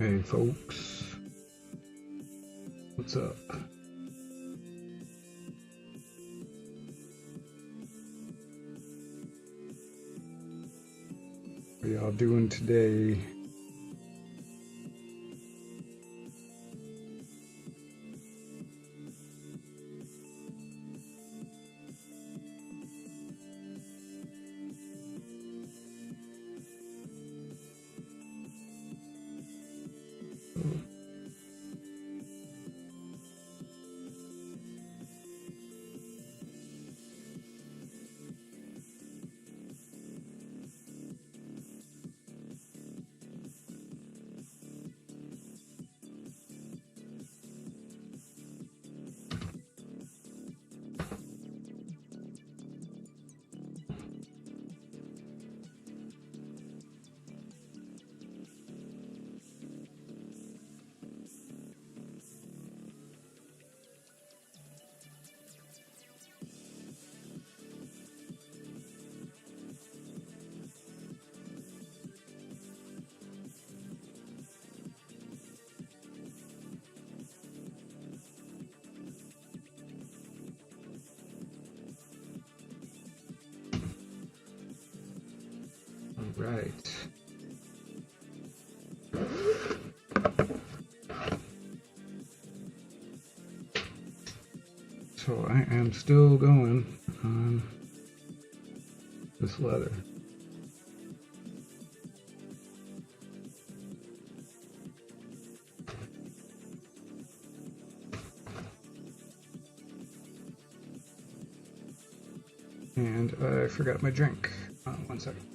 Hey folks, what's up? How y'all doing today? All right. So I am still going on this leather. And I forgot my drink. 1 second.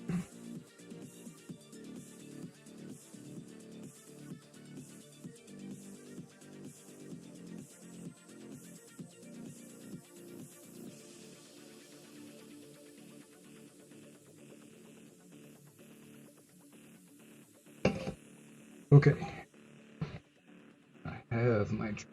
Okay. I have my drink.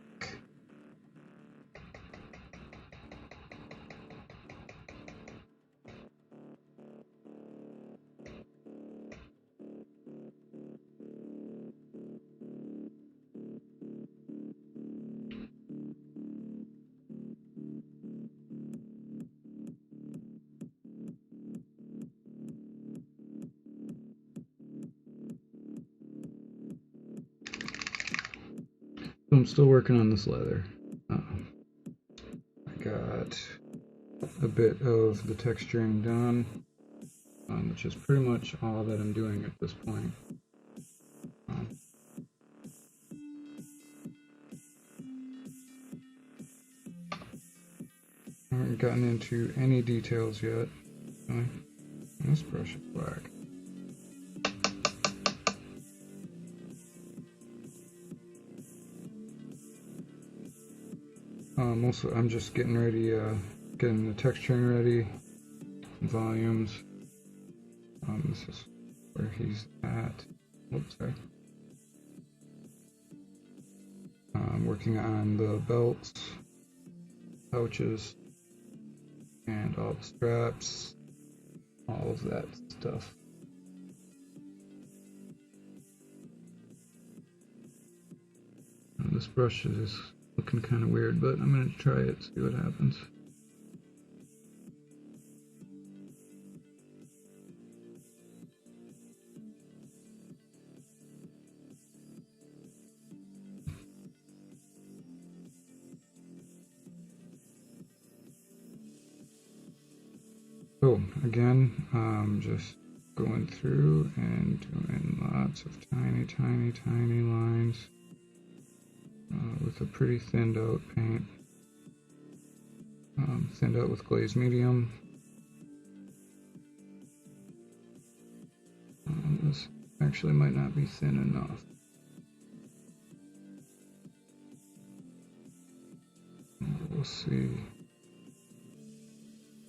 I'm still working on this leather. I got a bit of the texturing done, which is pretty much all that I'm doing at this point. I haven't gotten into any details yet. This brush is black. Mostly I'm just getting ready, getting the texturing ready, volumes. This is where he's at. Whoops, sorry. I'm working on the belts, pouches, and all the straps, all of that stuff. And this brush is looking kind of weird, but I'm going to try it, see what happens. So again, just going through and doing lots of tiny lines with a pretty thinned out paint. Thinned out with glaze medium. This actually might not be thin enough. We'll see.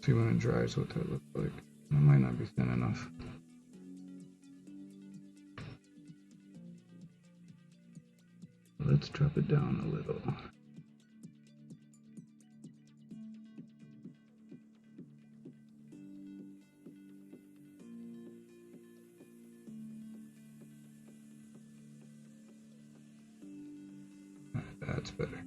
See when it dries what that looks like. It might not be thin enough. Let's drop it down a little. that's better.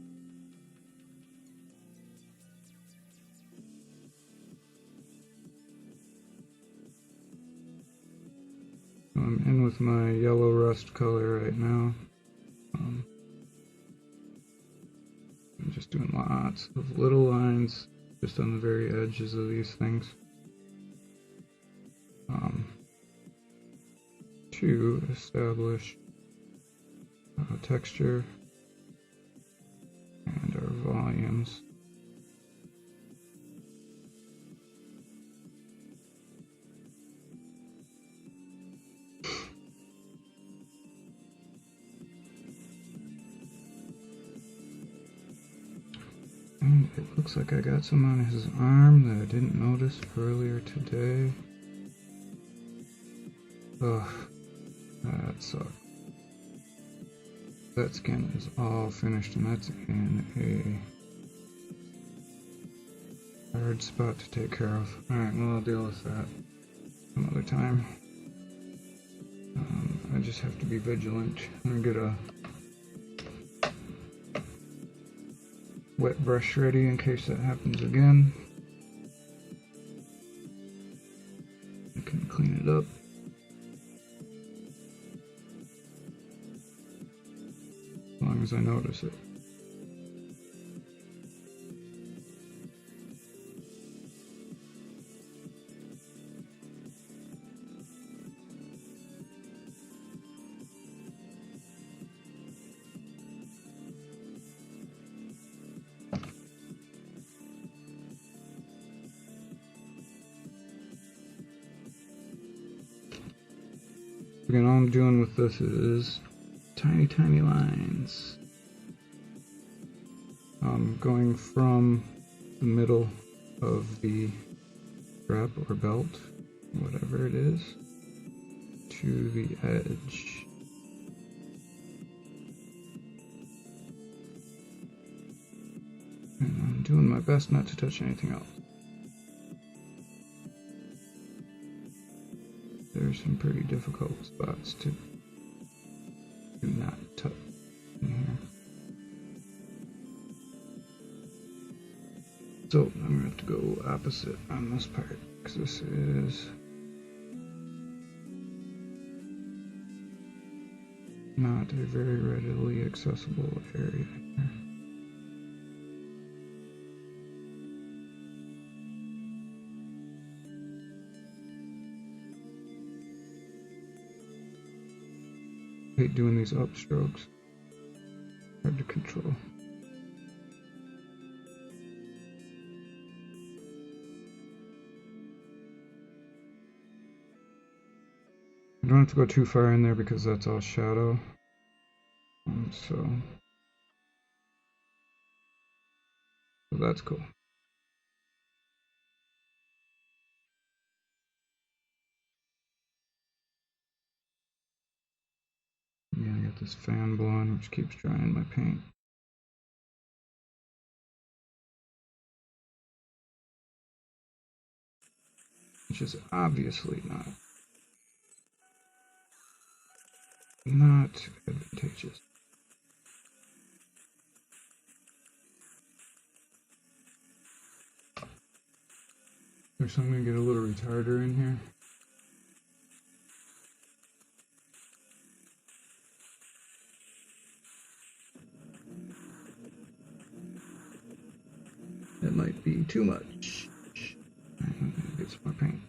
I'm in with my yellow rust color right now. I'm just doing lots of little lines just on the very edges of these things to establish texture and our volumes. And it looks like I got some on his arm that I didn't notice earlier today. Ugh, that sucks. That skin is all finished and that's in a hard spot to take care of. Alright, well I'll deal with that another time. I just have to be vigilant. I'm gonna get a wet brush ready in case that happens again. I can clean it up. As long as I notice it. Again, all I'm doing with this is tiny lines. Going from the middle of the strap or belt, whatever it is, to the edge. And I'm doing my best not to touch anything else. There's some pretty difficult spots to do not touch in here. So I'm gonna have to go opposite on this part because this is not a very readily accessible area here. I hate doing these upstrokes. Hard to control. I don't have to go too far in there because that's all shadow. So that's cool. Yeah, I got this fan blowing which keeps drying my paint. Which is obviously not advantageous. So I'm gonna get a little retarder in here. That might be too much. Get some more paint.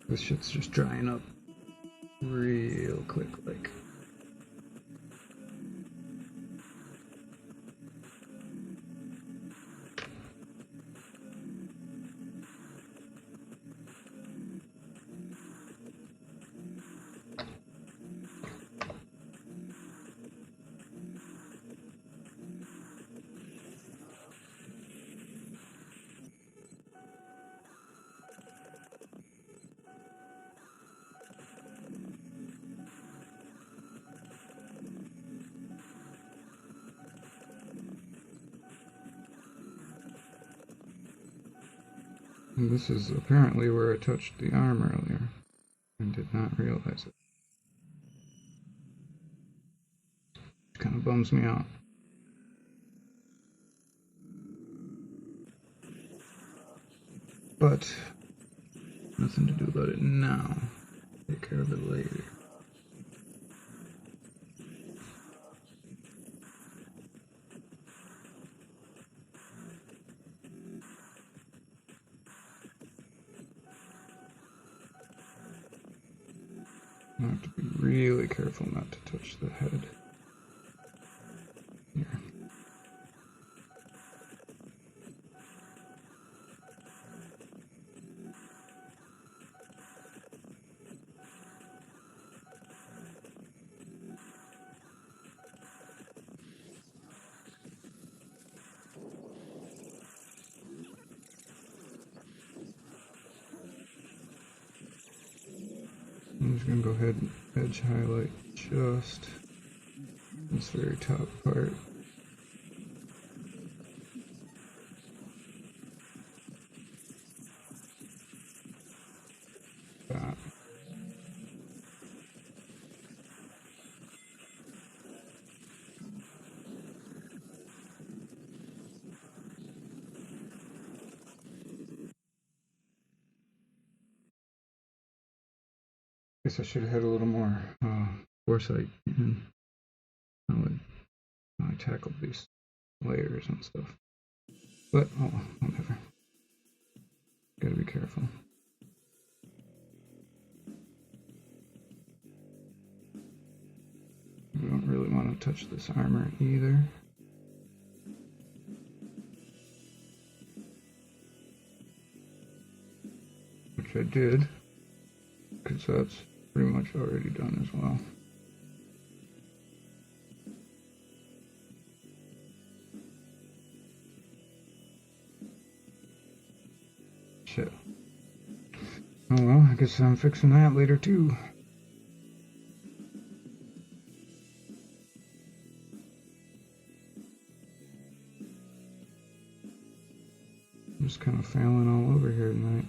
This shit's just drying up real quick, like. And this is apparently where I touched the arm earlier and did not realize it. It kind of bums me out. But nothing to do about it now. Take care of it later. I have to be really careful not to touch the head. Here. I'm just going to go ahead and edge highlight just this very top part. That. Guess I should have had a little more foresight in how I tackled these layers and stuff. But oh, whatever. Gotta be careful. We don't really want to touch this armor either. Which I did, because that's pretty much already done as well. Shit. Oh well, I guess I'm fixing that later too. I'm just kind of failing all over here tonight.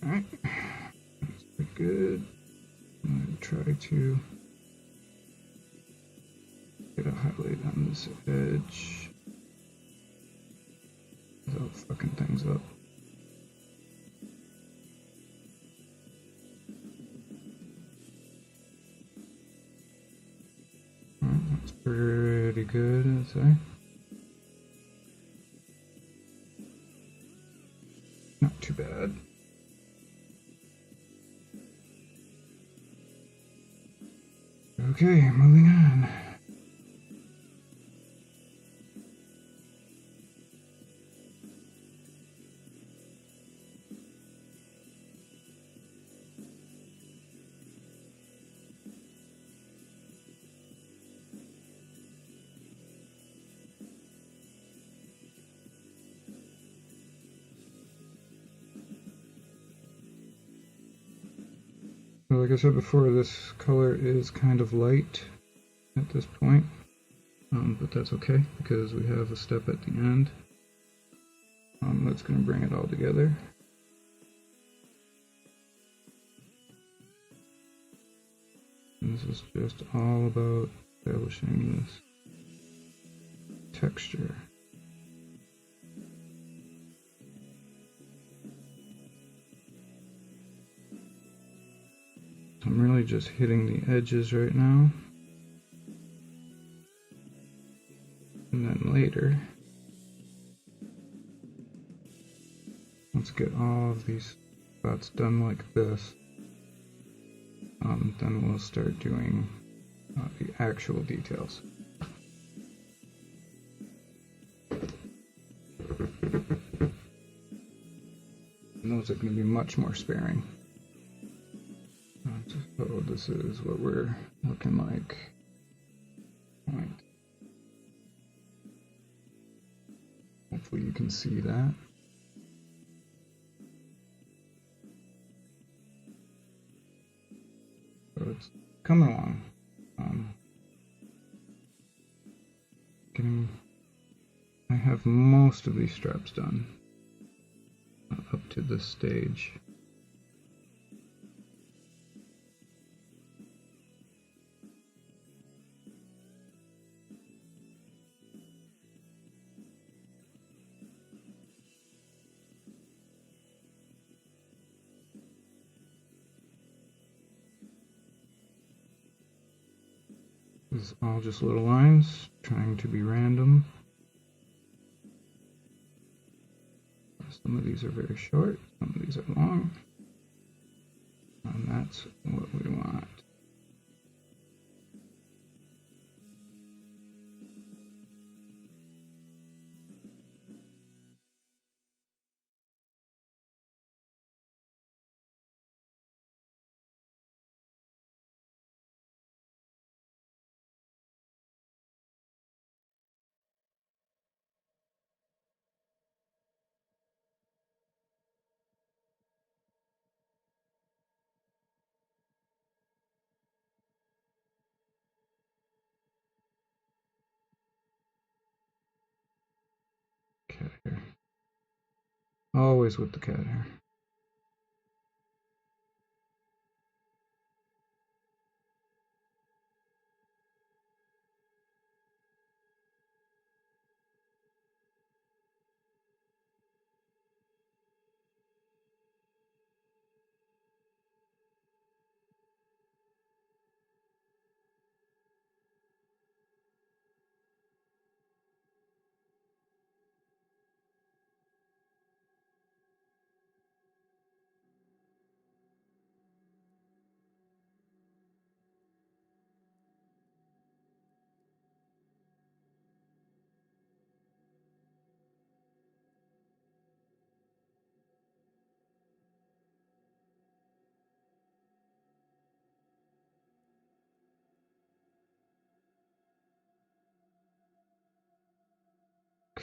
Alright, that's pretty good. I'm going to try to get a highlight on this edge without fucking things up. Alright, that's pretty good, I'd say. Not too bad. Okay, moving on. So like I said before, this color is kind of light at this point, but that's okay because we have a step at the end that's going to bring it all together. And this is just all about establishing this texture. I'm really just hitting the edges right now. later, let's get all of these spots done like this. Then we'll start doing the actual details. And those are going to be much more sparing. So this is what we're looking like. Right. Hopefully you can see that. So it's coming along. I have most of these straps done up to this stage. This is all just little lines, trying to be random. Some of these are very short, some of these are long, and that's what we want. Cat hair. Always with the cat hair.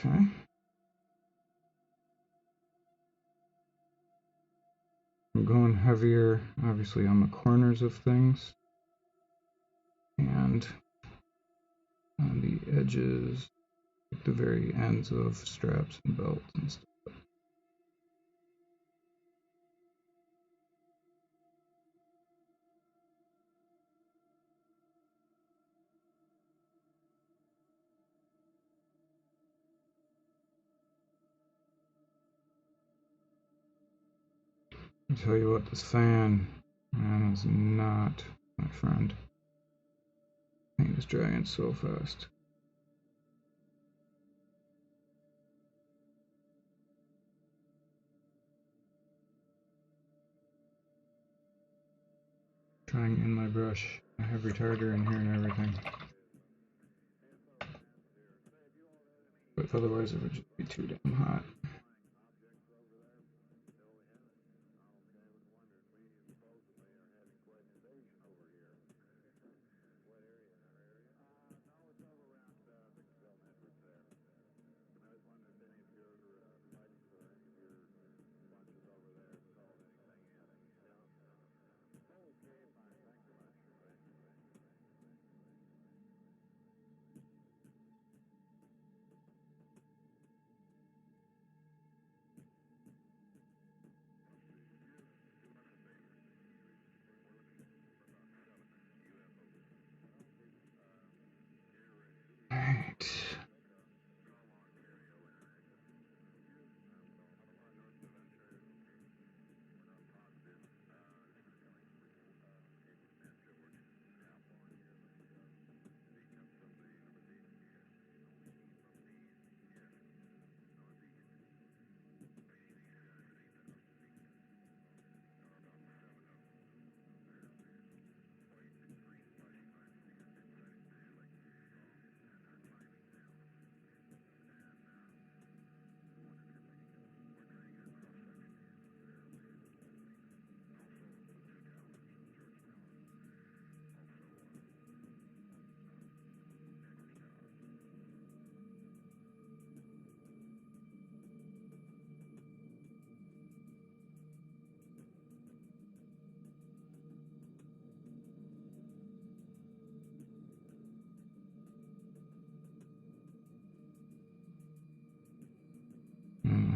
Okay. I'm going heavier, obviously, on the corners of things and on the edges, at the very ends of straps and belts and stuff. I tell you what, this fan, man, is not my friend. Paint is drying so fast. Trying in my brush. I have retarder in here and everything. But otherwise it would just be too damn hot.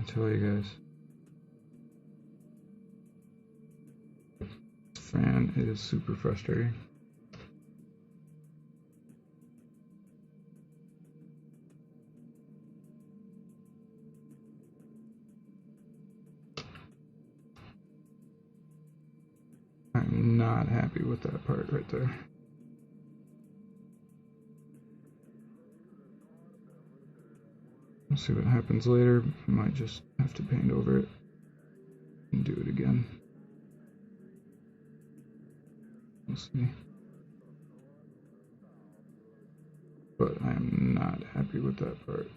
I tell you guys, this fan is super frustrating. I'm not happy with that part right there. We'll see what happens later. I might just have to paint over it and do it again. We'll see. But I am not happy with that part.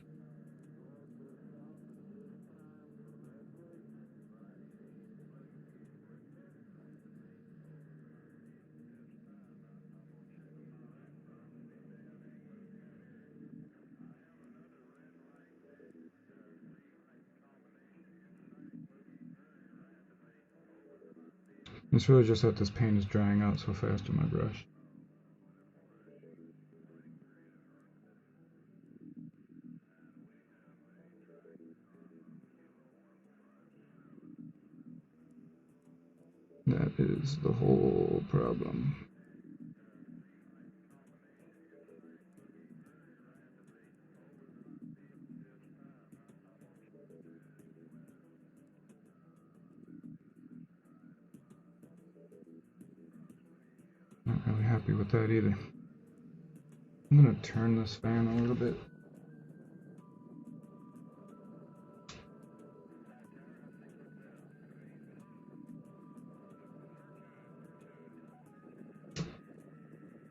It's really just that this paint is drying out so fast on my brush. That is the whole problem. Not really happy with that either. I'm gonna turn this fan a little bit.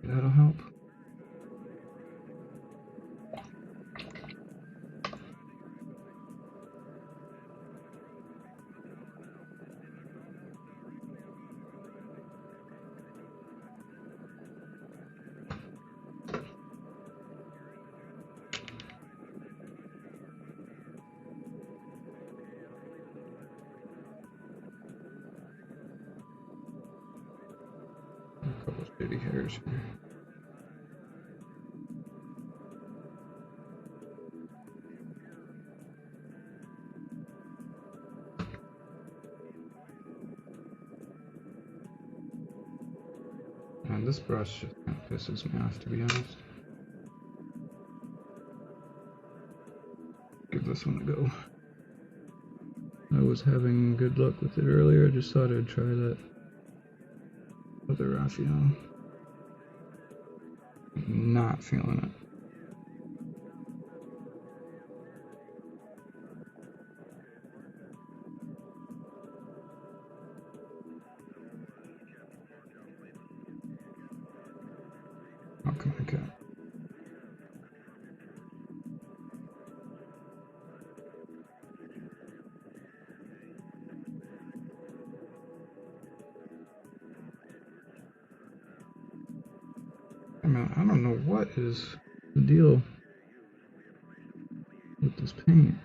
That'll help. A couple shitty hairs here. And this brush just kind of pisses me off, to be honest. Give this one a go. I was having good luck with it earlier. I just thought I'd try that other Raphael. Not feeling it. Okay. I don't know what is the deal with this paint.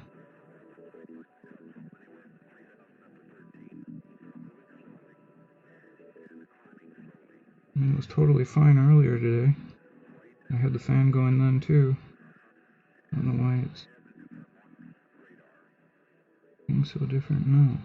I mean, it was totally fine earlier today. I had the fan going then too. I don't know why it's being so different now.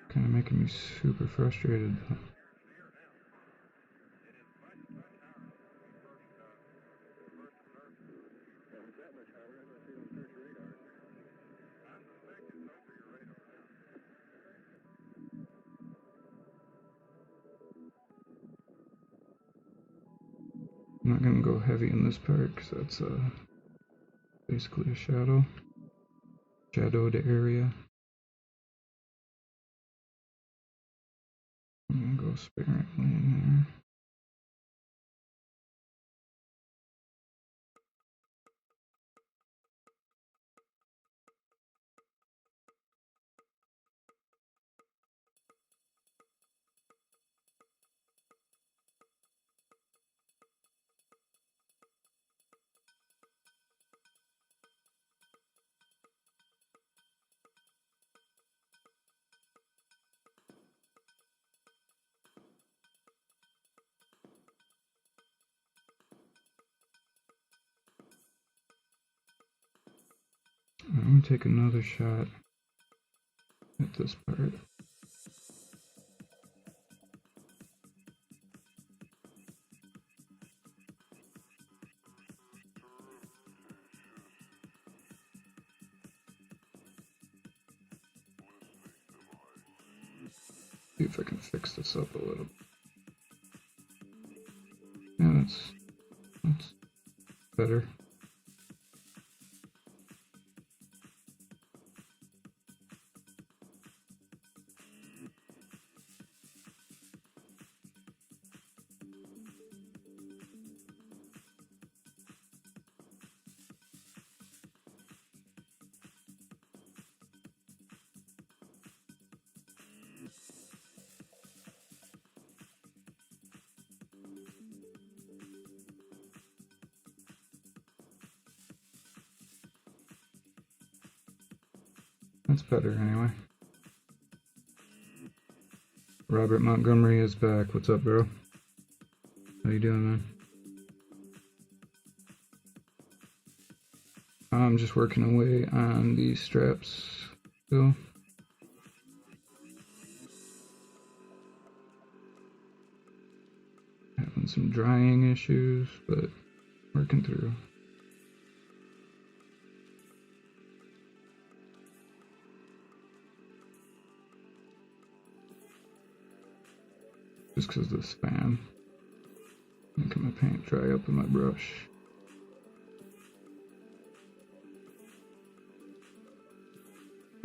Kind of making me super frustrated though. I'm not going to go heavy in this part because that's basically a shadow. Shadowed area. I'm going to go sparingly in here. I'm gonna take another shot at this part. See if I can fix this up a little. Yeah, that's better. That's better anyway. Robert Montgomery is back. What's up, bro? How you doing, man? I'm just working away on these straps still. Having some drying issues, but working through. Just because of this fan. Making my paint dry up in my brush.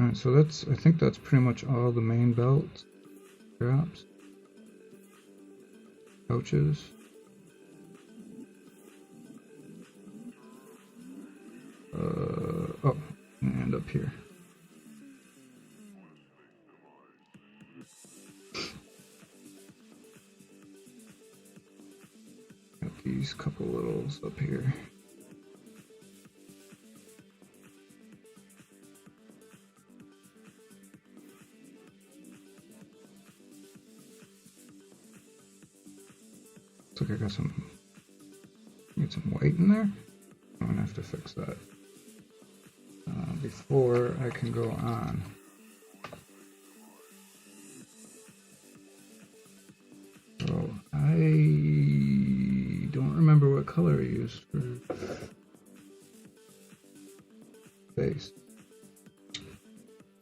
Alright, so I think that's pretty much all the main belts, straps, pouches. Oh, and up here. Got these couple littles up here. Looks like I got some white in there. I'm gonna have to fix that before I can go on. So I don't remember what color I used for base.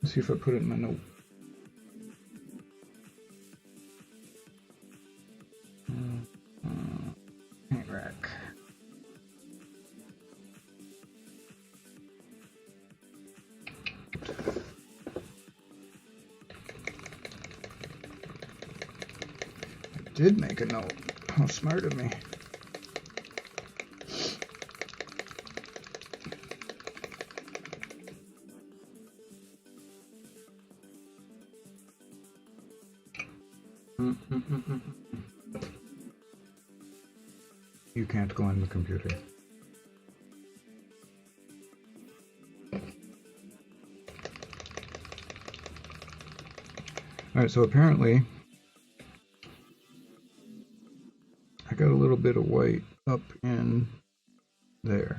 Let's see if I put it in my note. Paint rack. I did make a note. How smart of me. You can't go on the computer. Alright, so apparently I got a little bit of white up in there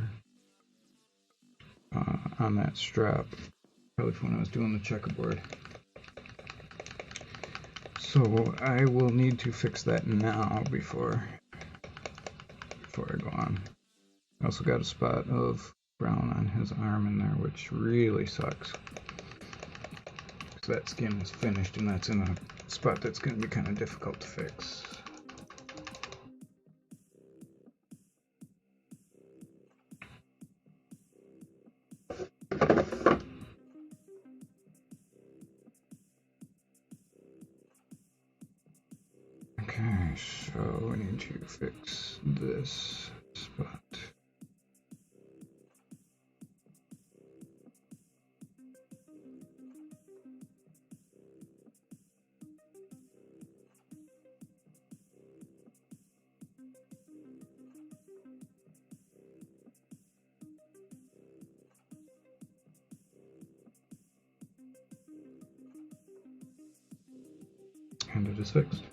on that strap, probably from when I was doing the checkerboard. So I will need to fix that now before I go on. I also got a spot of brown on his arm in there, which really sucks. Because that skin is finished and that's in a spot that's going to be kind of difficult to fix. Okay, so we need to fix this spot. And it is fixed.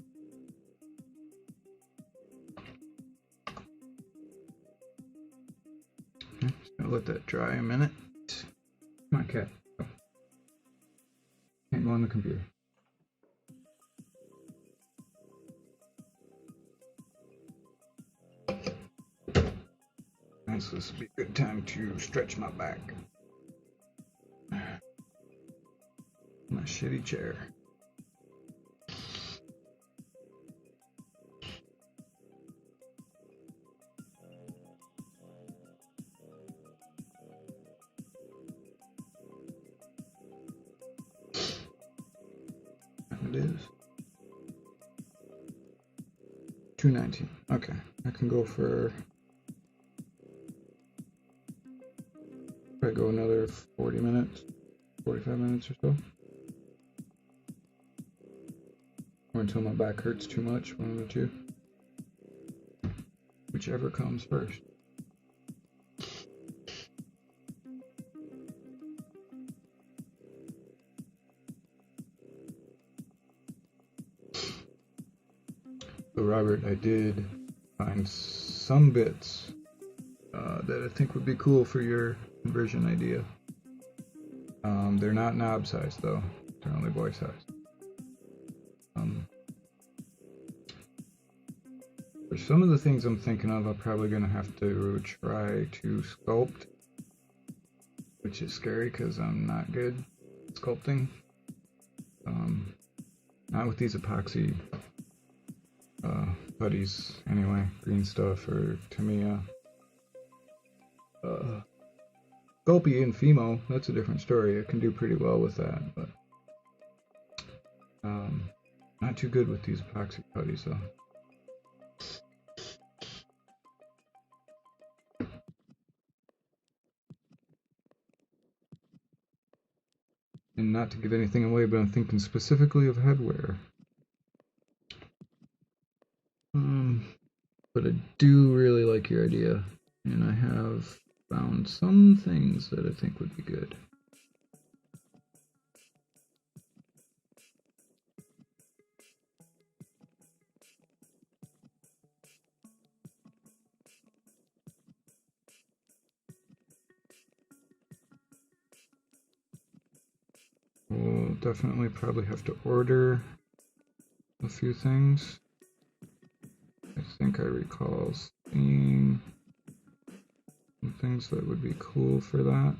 Okay, just gonna let that dry a minute. My cat. Oh. Can't go on the computer. Nice, this would be a good time to stretch my back. My shitty chair. It is 2:19. Okay, I can go for probably go another 40 minutes, 45 minutes or so, or until my back hurts too much. One of the two, whichever comes first. So Robert, I did find some bits that I think would be cool for your conversion idea. They're not knob size though; they're only boy size. For some of the things I'm thinking of, I'm probably gonna have to try to sculpt, which is scary because I'm not good at sculpting. Not with these epoxy putties anyway, green stuff or Tamiya. Sculpey and Fimo, that's a different story. I can do pretty well with that, but not too good with these epoxy putties though. And not to give anything away, but I'm thinking specifically of headwear. But I do really like your idea, and I have found some things that I think would be good. We'll definitely probably have to order a few things. I think I recall seeing some things that would be cool for that.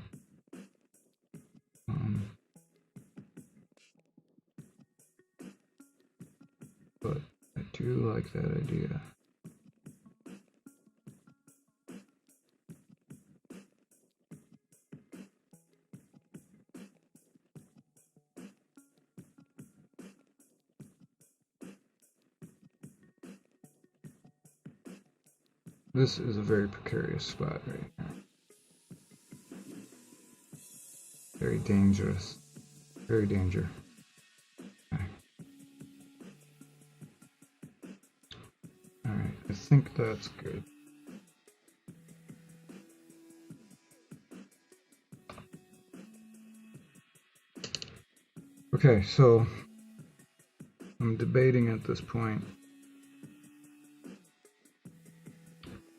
But I do like that idea. This is a very precarious spot right here. Very dangerous. Very danger. Okay. Alright, I think that's good. Okay, so I'm debating at this point.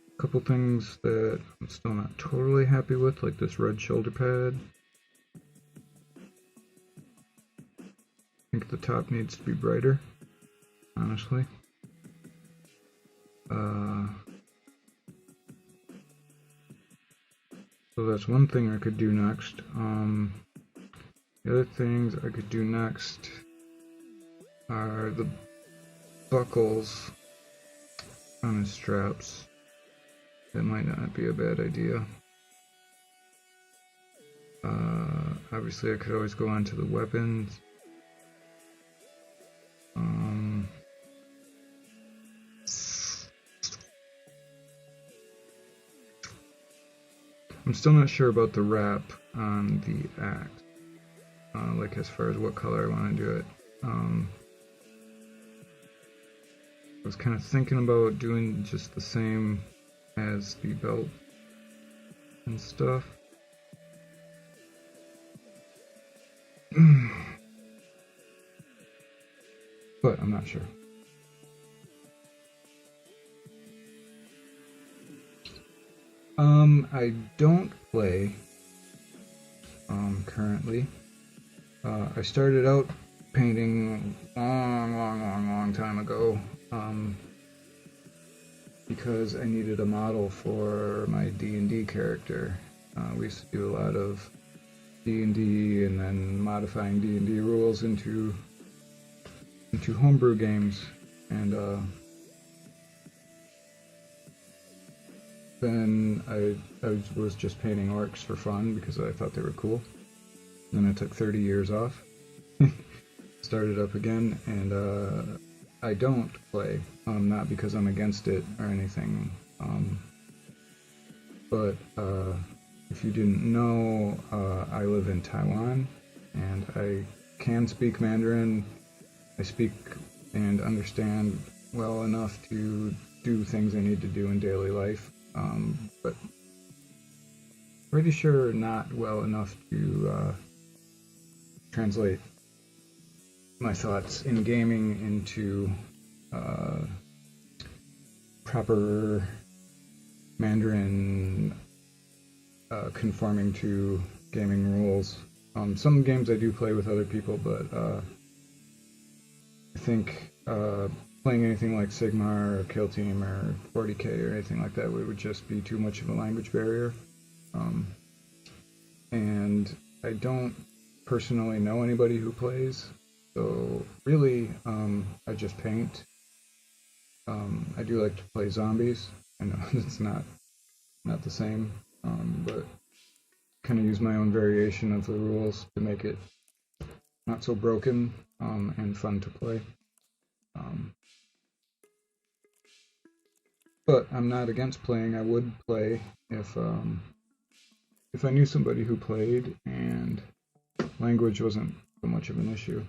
A couple things that I'm still not totally happy with, like this red shoulder pad. I think the top needs to be brighter, honestly. So that's one thing I could do next. The other things I could do next are the buckles on his straps. That might not be a bad idea. Obviously I could always go on to the weapons. I'm still not sure about the wrap on the axe, like as far as what color I want to do it. I was kind of thinking about doing just the same as the belt and stuff. But I'm not sure. I don't play currently. I started out painting long time ago, because I needed a model for my D&D character. We used to do a lot of D&D and then modifying D&D rules into homebrew games, and then I was just painting orcs for fun because I thought they were cool. Then I took 30 years off, started up again, and I don't play, not because I'm against it or anything, but if you didn't know, I live in Taiwan, and I can speak Mandarin. I speak and understand well enough to do things I need to do in daily life, but pretty sure not well enough to translate my thoughts in gaming into proper Mandarin conforming to gaming rules. Some games I do play with other people, but I think playing anything like Sigmar or Kill Team or 40K or anything like that would just be too much of a language barrier. And I don't personally know anybody who plays, so really I just paint. I do like to play zombies. I know it's not the same, but kind of use my own variation of the rules to make it not so broken and fun to play. But I'm not against playing. I would play if I knew somebody who played and language wasn't so much of an issue.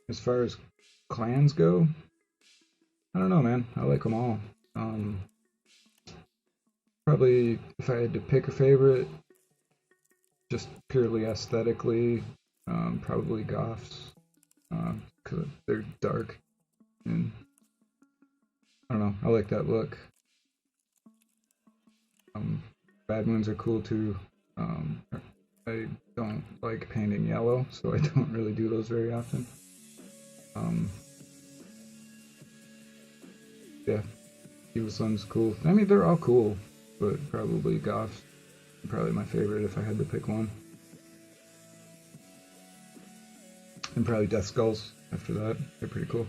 As far as clans go, I don't know, man. I like them all. Probably if I had to pick a favorite, just purely aesthetically, probably Goths, because they're dark, and I don't know, I like that look. Bad Moons are cool too. I don't like painting yellow, so I don't really do those very often. Yeah, Evil Sun's cool. I mean, they're all cool, but probably Goths are probably my favorite if I had to pick one. And probably Death Skulls after that. They're pretty cool.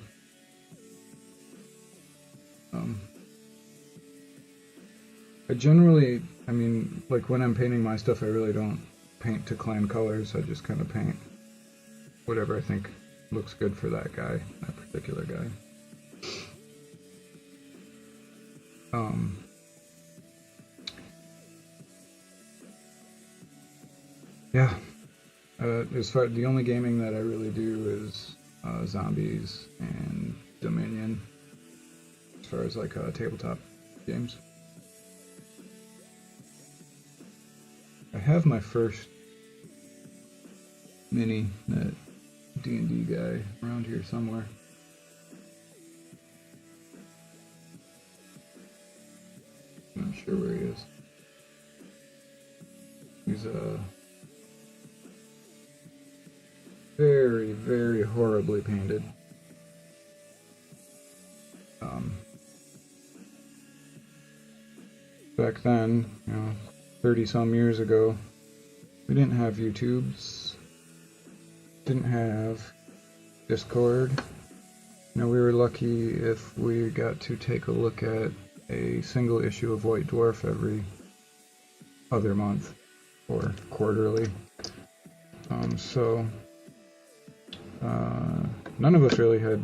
I generally, I mean, like when I'm painting my stuff, I really don't paint to clan colors. I just kind of paint whatever I think looks good for that guy, that particular guy. Yeah. As far the only gaming that I really do is zombies and Dominion. As far as like tabletop games. I have my first mini, that D&D guy, around here somewhere. I'm not sure where he is. He's very, very horribly painted. Back then, 30 some years ago, we didn't have YouTubes, didn't have Discord. We were lucky if we got to take a look at a single issue of White Dwarf every other month or quarterly. So none of us really had,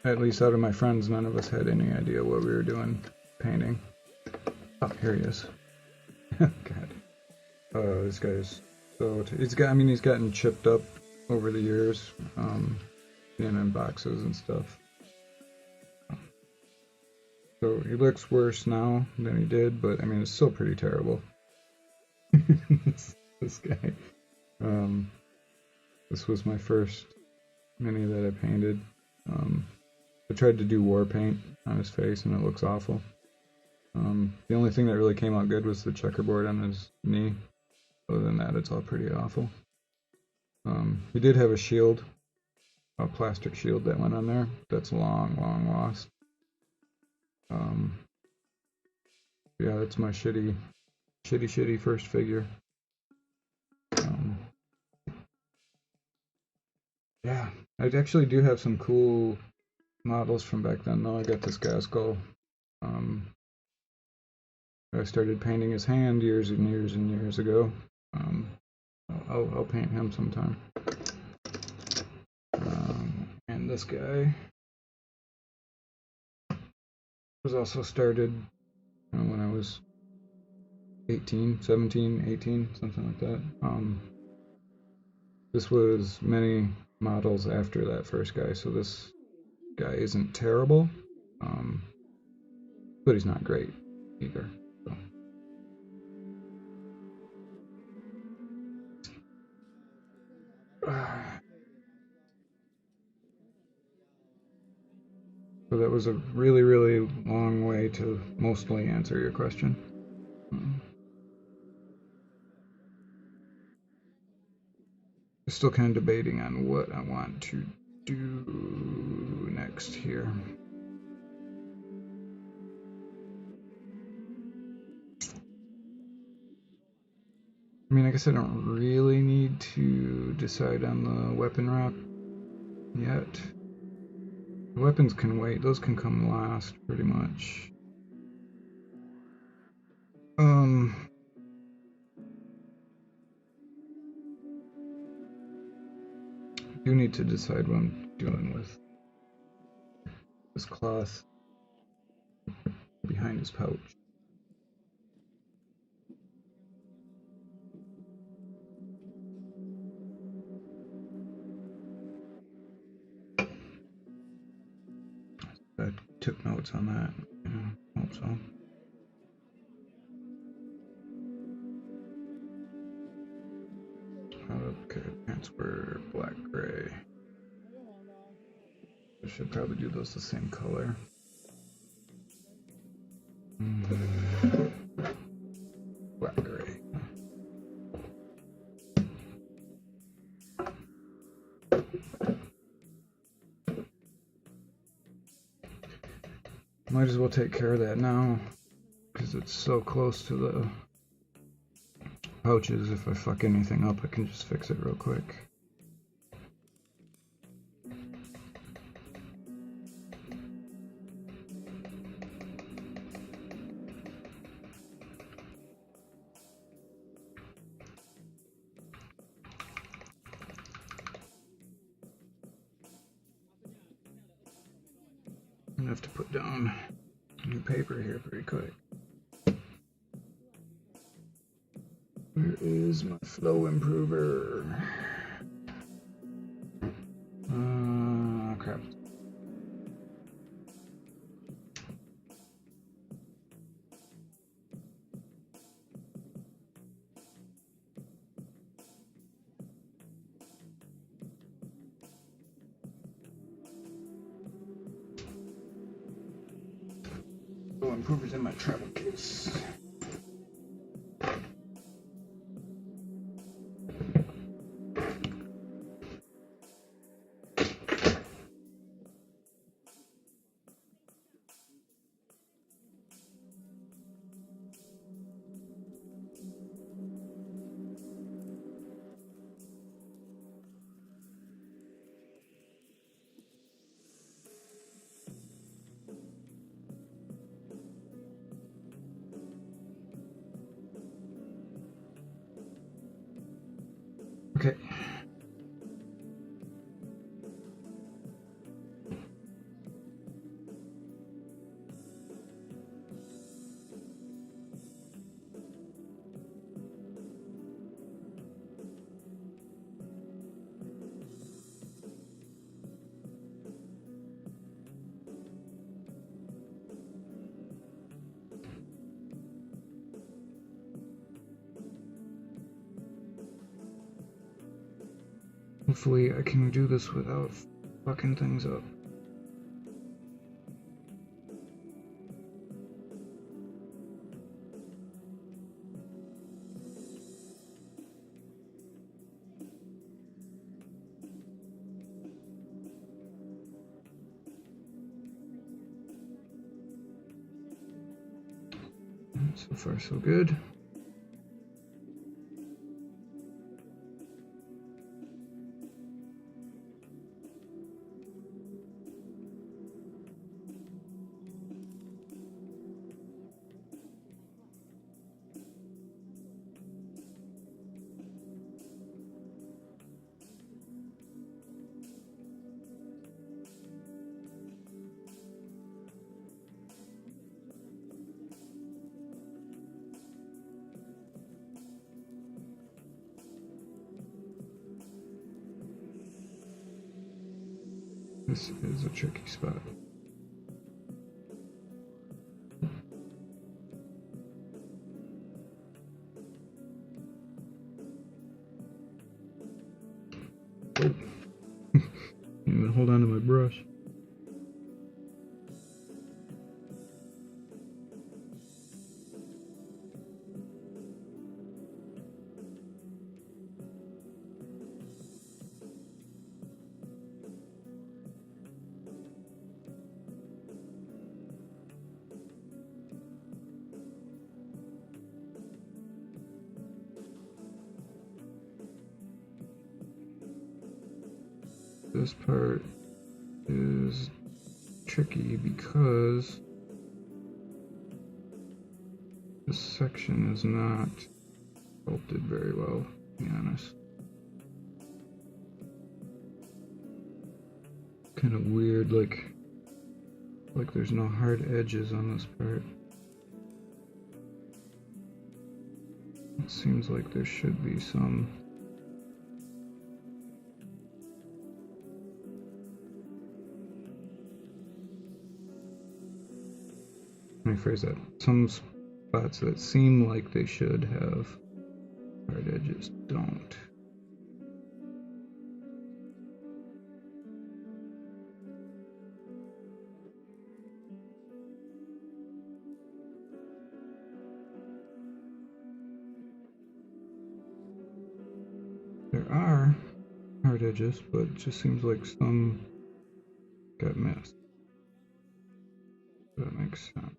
at least out of my friends, none of us had any idea what we were doing painting. Oh, here he is. God. This guy's so he's gotten chipped up over the years, being in boxes and stuff. So he looks worse now than he did, but I mean it's still pretty terrible. this guy. This was my first mini that I painted. I tried to do war paint on his face and it looks awful. The only thing that really came out good was the checkerboard on his knee. Other than that, it's all pretty awful. He did have a shield, a plastic shield that went on there. That's long lost. Yeah, that's my shitty first figure. Yeah, I actually do have some cool models from back then, though. I got this Gaskull. I started painting his hand years and years ago. I'll paint him sometime. And this guy was also started when I was 18, 17, 18, something like that. This was many models after that first guy, so this guy isn't terrible, but he's not great either. So that was a really long way to mostly answer your question. Still kind of debating on what I want to do next here. I mean, I guess I don't really need to decide on the weapon wrap yet. The weapons can wait, those can come last pretty much. I do need to decide what I'm doing with this cloth behind his pouch. I took notes on that. Yeah, hope so. Okay, pants were black gray. I should probably do those the same color. Black gray. Might as well take care of that now, because it's so close to the pouches. If I fuck anything up, I can just fix it real quick. I'm gonna have to put down new paper here pretty quick. Where is my flow improver? Crap. Flow improver's in my travel case. Okay. Hopefully I can do this without fucking things up. So far, so good. This is a tricky spot. Oh. Can't even hold on to my brush. This part is tricky because this section is not sculpted very well, to be honest. Kind of weird, like there's no hard edges on this part. It seems like there should be some. Let me phrase that. Some spots that seem like they should have hard edges don't. There are hard edges, but it just seems like some got missed. That makes sense.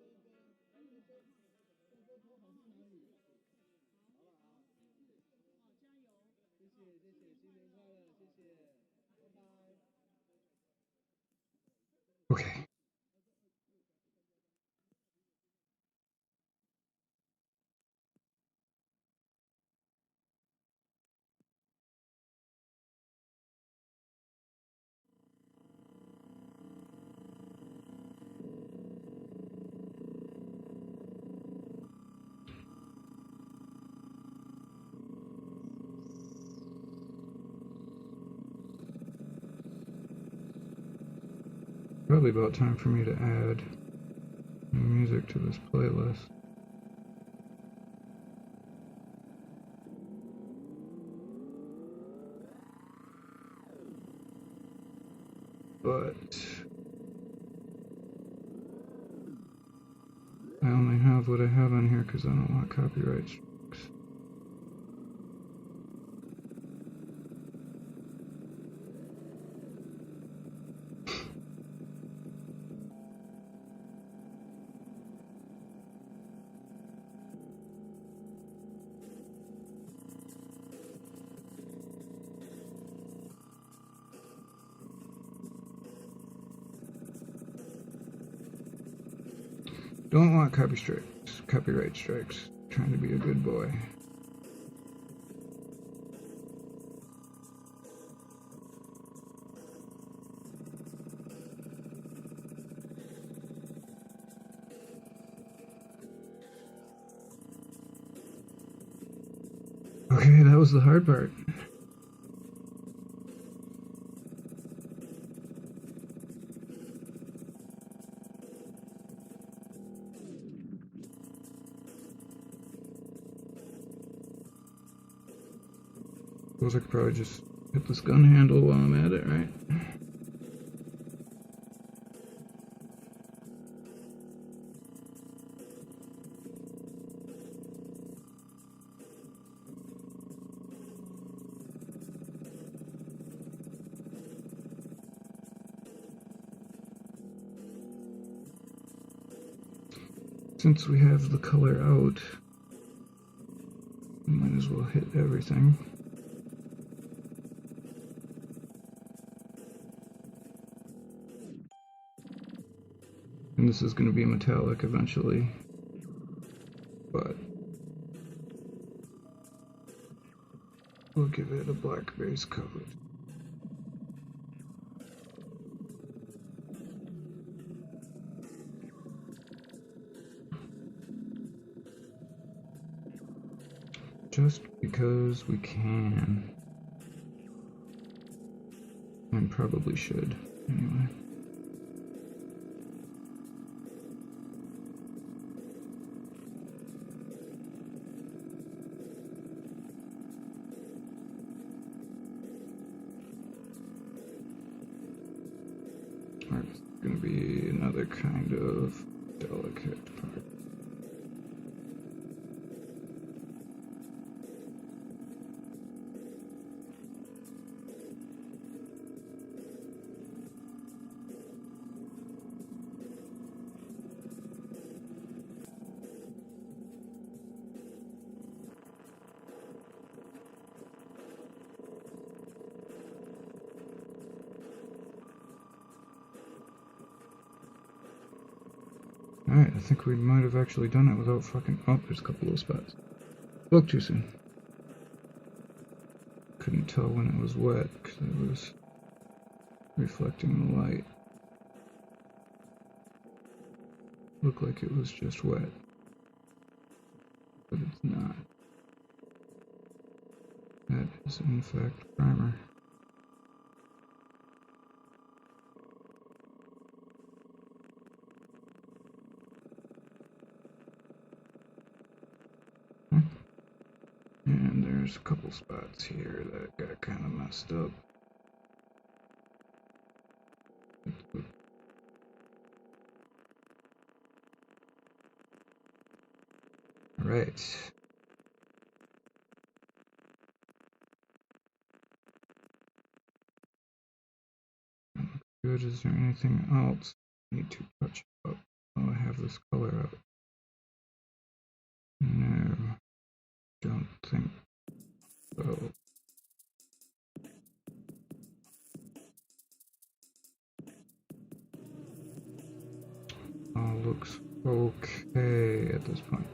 Okay. Probably about time for me to add music to this playlist. But I only have what I have on here because I don't want copyright strikes. Don't want copyright strikes. Trying to be a good boy. Okay, that was the hard part. Suppose I could probably just hit this gun handle while I'm at it, right? Since we have the color out, we might as well hit everything. And this is going to be metallic eventually, but we'll give it a black base coat. Just because we can. And probably should, anyway. Alright, it's gonna be another kind of delicate part. Alright, I think we might have actually done it without fucking... Oh, there's a couple of spots. Spoke too soon. Couldn't tell when it was wet because it was reflecting the light. Looked like it was just wet, but it's not. That is in fact primer. And there's a couple spots here that got kind of messed up. Alright. Good. Is there anything else I need to touch up while I have this color out? No, don't think so. All looks okay at this point.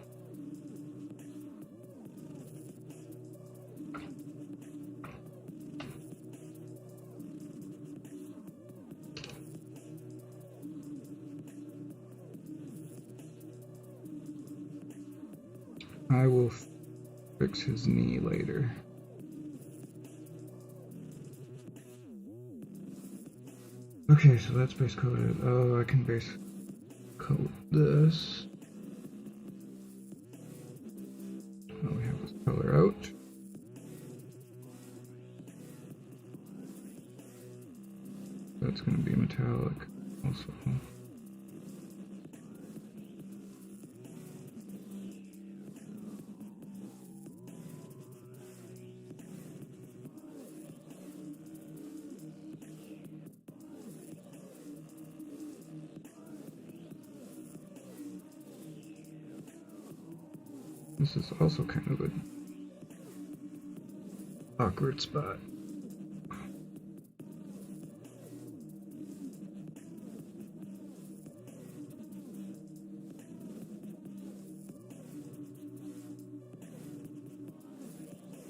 I will fix his knee later. Okay, so that's base coated. Oh, I can base coat this. Oh, we have this color out. That's going to be metallic also. This is also kind of an awkward spot.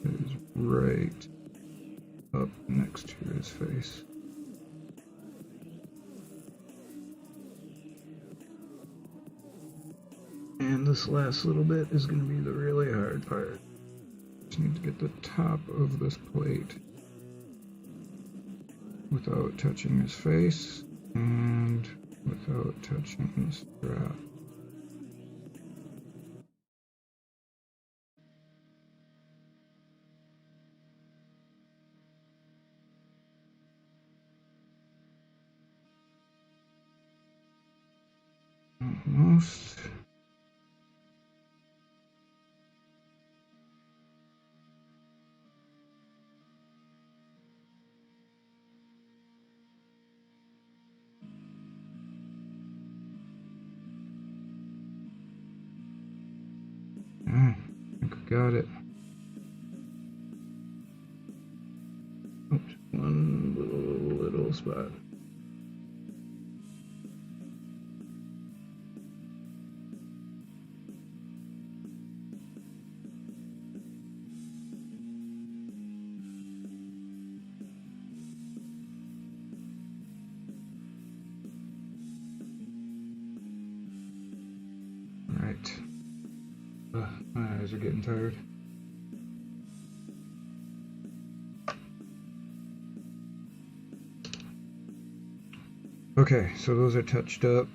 It is right up next to his face. And this last little bit is going to be the really hard part. Just need to get the top of this plate without touching his face and without touching the strap. Almost. I think we got it. Oops, one little spot. Right. My eyes are getting tired. Okay, so those are touched up.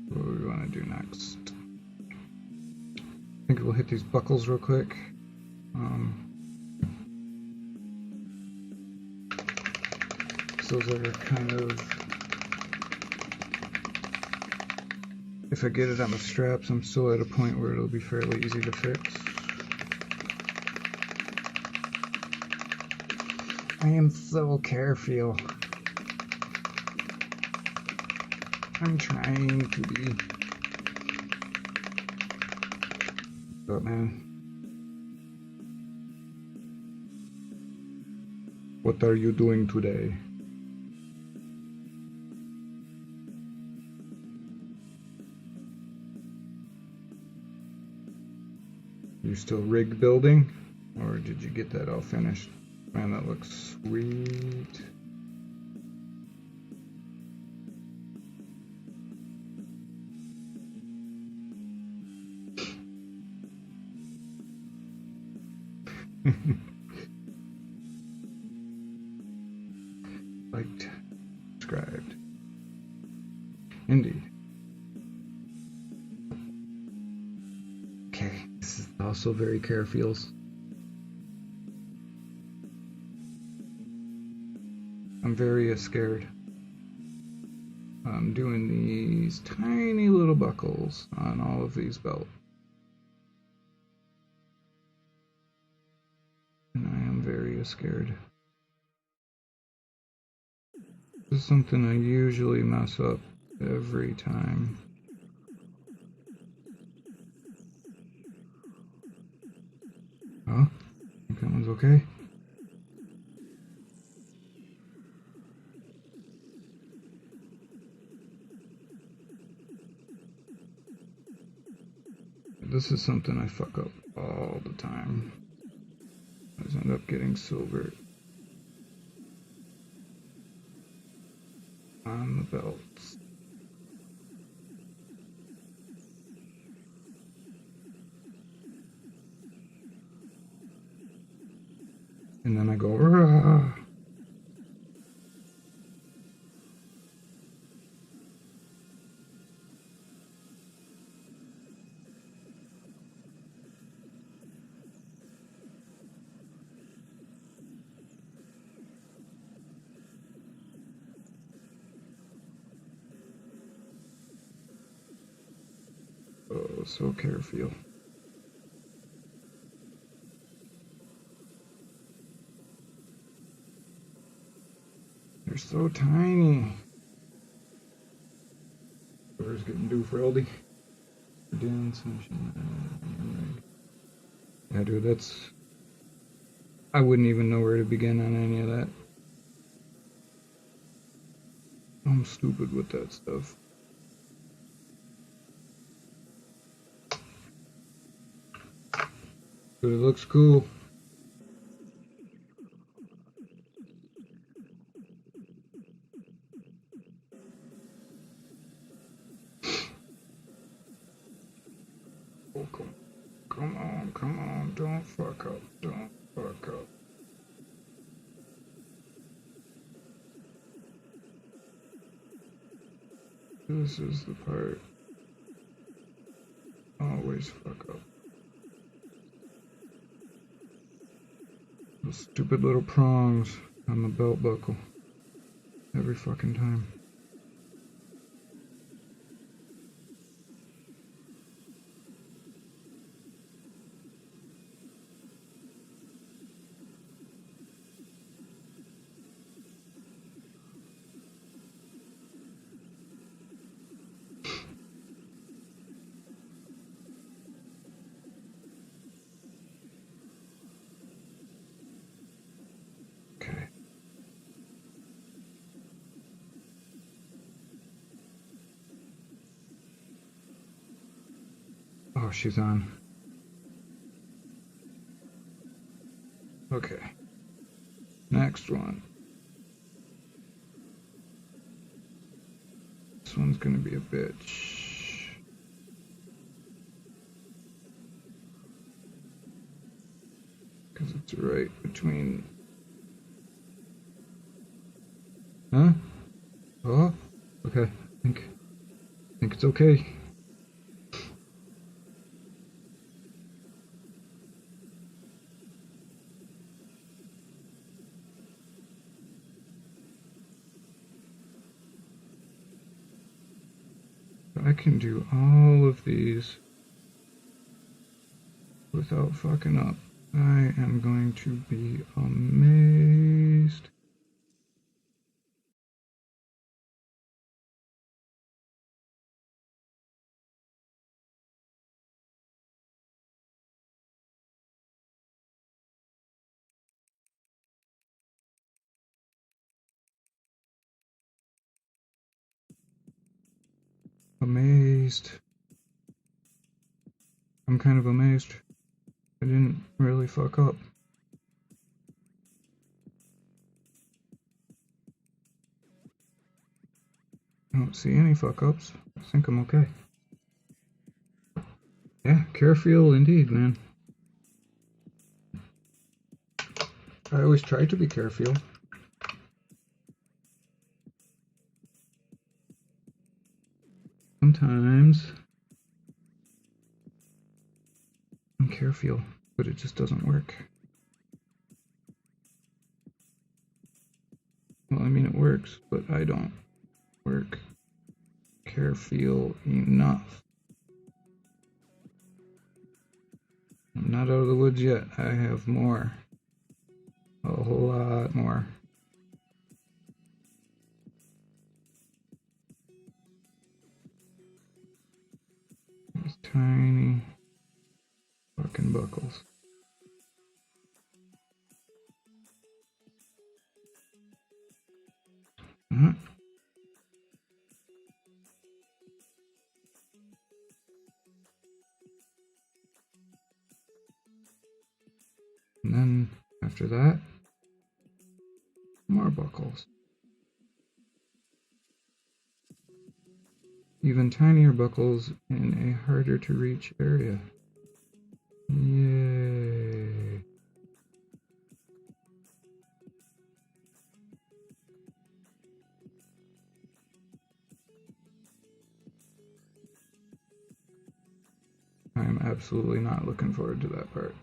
What do we want to do next? I think we'll hit these buckles real quick. Those are kind of, if I get it on the straps, I'm still at a point where it'll be fairly easy to fix. I am so careful. I'm trying to be. But man, what are you doing today? You still rig building, or did you get that all finished? Man, that looks sweet. Liked, subscribed. Indeed. Okay, this is also very care feels. I'm very scared. I'm doing these tiny little buckles on all of these belts. And I am very scared. This is something I usually mess up every time. Huh? I think that one's okay. This is something I fuck up all the time. I just end up getting silver on the belts. And then I go, rah! Oh, so careful. They're so tiny. Where's getting due for Aldi? Yeah, dude, that's. I wouldn't even know where to begin on any of that. I'm stupid with that stuff. But it looks cool. Oh, come on, don't fuck up, don't fuck up. This is the part. Always fuck up. Those stupid little prongs on the belt buckle. Every fucking time. Oh, she's on. Okay. Next one. This one's gonna be a bitch. Because it's right between... Huh? Oh, okay. I think it's okay. I can do all of these without fucking up. I am going to be amazed. Amazed. I'm kind of amazed. I didn't really fuck up. I don't see any fuck ups. I think I'm okay. Yeah, careful indeed, man. I always try to be careful. Sometimes I'm careful, but it just doesn't work. Well, I mean it works, but I don't work careful enough. I'm not out of the woods yet. I have more. A whole lot more. These tiny fucking buckles. Uh-huh. And then after that, more buckles. Even tinier buckles in a harder to reach area. Yay. I'm absolutely not looking forward to that part.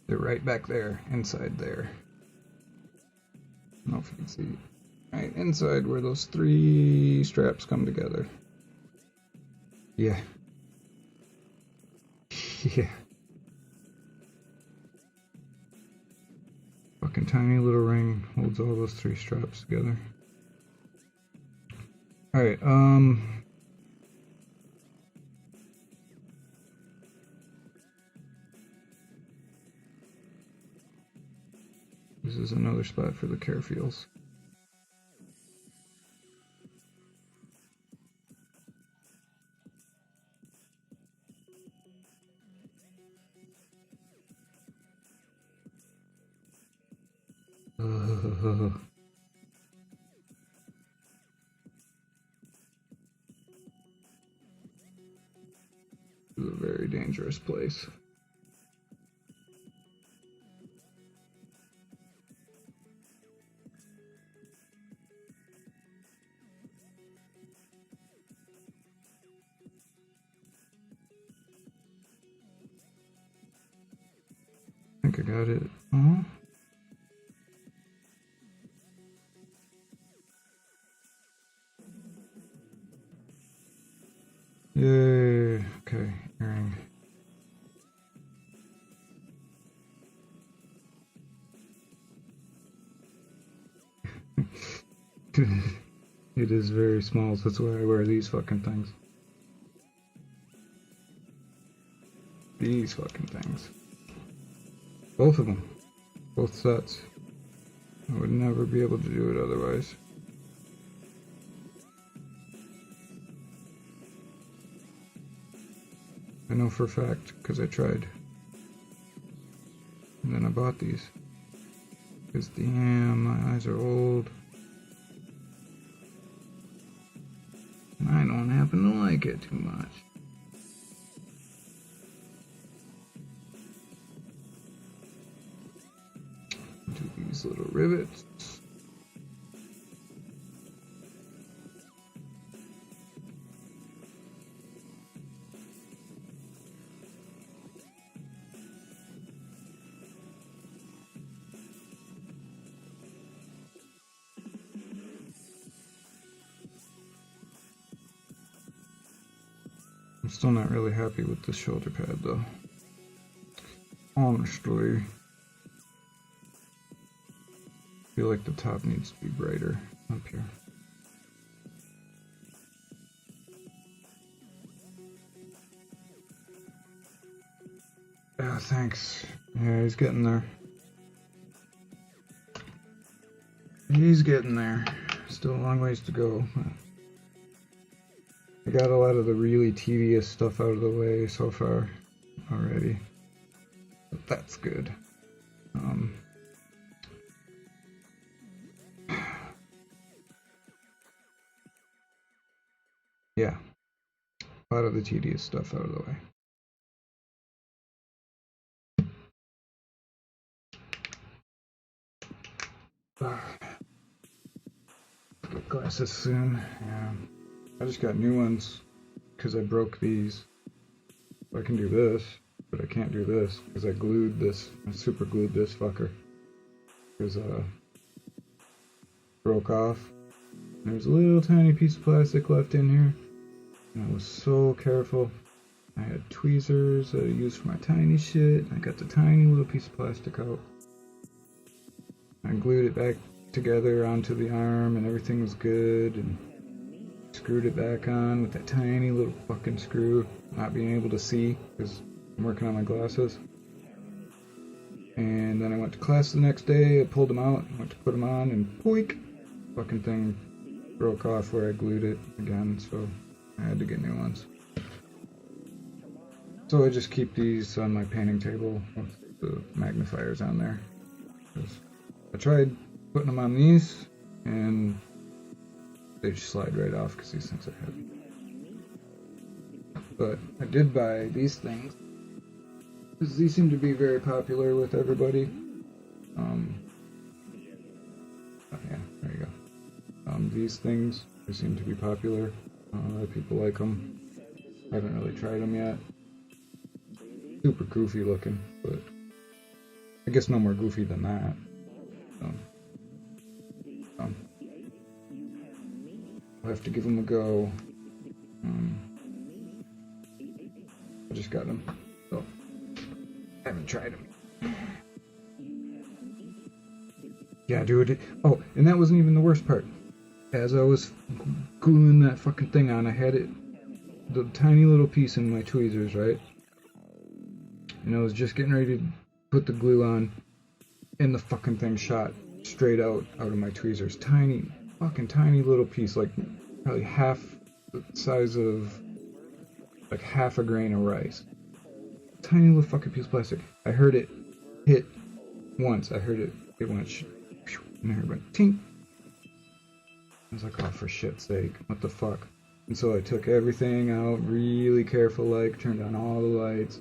They're right back there, inside there. I don't know if you can see. Right inside where those 3 straps come together. Yeah. Yeah. Fucking tiny little ring holds all those 3 straps together. Alright, this is another spot for the carefeels. This is a very dangerous place. I think I got it. Oh. Yay. Okay, earring. It is very small, so that's why I wear these fucking things. These fucking things. Both of them. Both sets. I would never be able to do it otherwise. I know for a fact, because I tried. And then I bought these. Because damn, my eyes are old. And I don't happen to like it too much. Do these little rivets. I'm still not really happy with this shoulder pad though. Honestly. I feel like the top needs to be brighter up here. Yeah, thanks. Yeah, he's getting there. He's getting there. Still a long ways to go. I got a lot of the really tedious stuff out of the way so far already. But that's good. Yeah. A lot of the tedious stuff out of the way. Get glasses soon. Yeah. I just got new ones because I broke these. I can do this, but I can't do this because I glued this. I super glued this fucker because broke off. There's a little tiny piece of plastic left in here, and I was so careful. I had tweezers that I used for my tiny shit. I got the tiny little piece of plastic out. I glued it back together onto the arm, and everything was good. And screwed it back on with that tiny little fucking screw, not being able to see because I'm working on my glasses. And then I went to class the next day, I pulled them out, went to put them on, and poik! Fucking thing broke off where I glued it again, so I had to get new ones. So I just keep these on my painting table with the magnifiers on there. I tried putting them on these, and they just slide right off because these things are heavy. But I did buy these things because these seem to be very popular with everybody. Oh yeah, there you go. These things, they seem to be popular. A lot of people like them. I haven't really tried them yet. Super goofy looking, but I guess no more goofy than that. I'll have to give them a go. I just got them, so I haven't tried them. Yeah, dude. Oh, and that wasn't even the worst part. As I was gluing that fucking thing on, I had it, the tiny little piece in my tweezers, right? And I was just getting ready to put the glue on, and the fucking thing shot straight out of my tweezers. Tiny, fucking tiny little piece, like probably half the size of, like half a grain of rice. Tiny little fucking piece of plastic. I heard it hit once. I heard it went, and I heard it went tink. I was like, oh, for shit's sake, what the fuck? And so I took everything out really careful, like, turned on all the lights,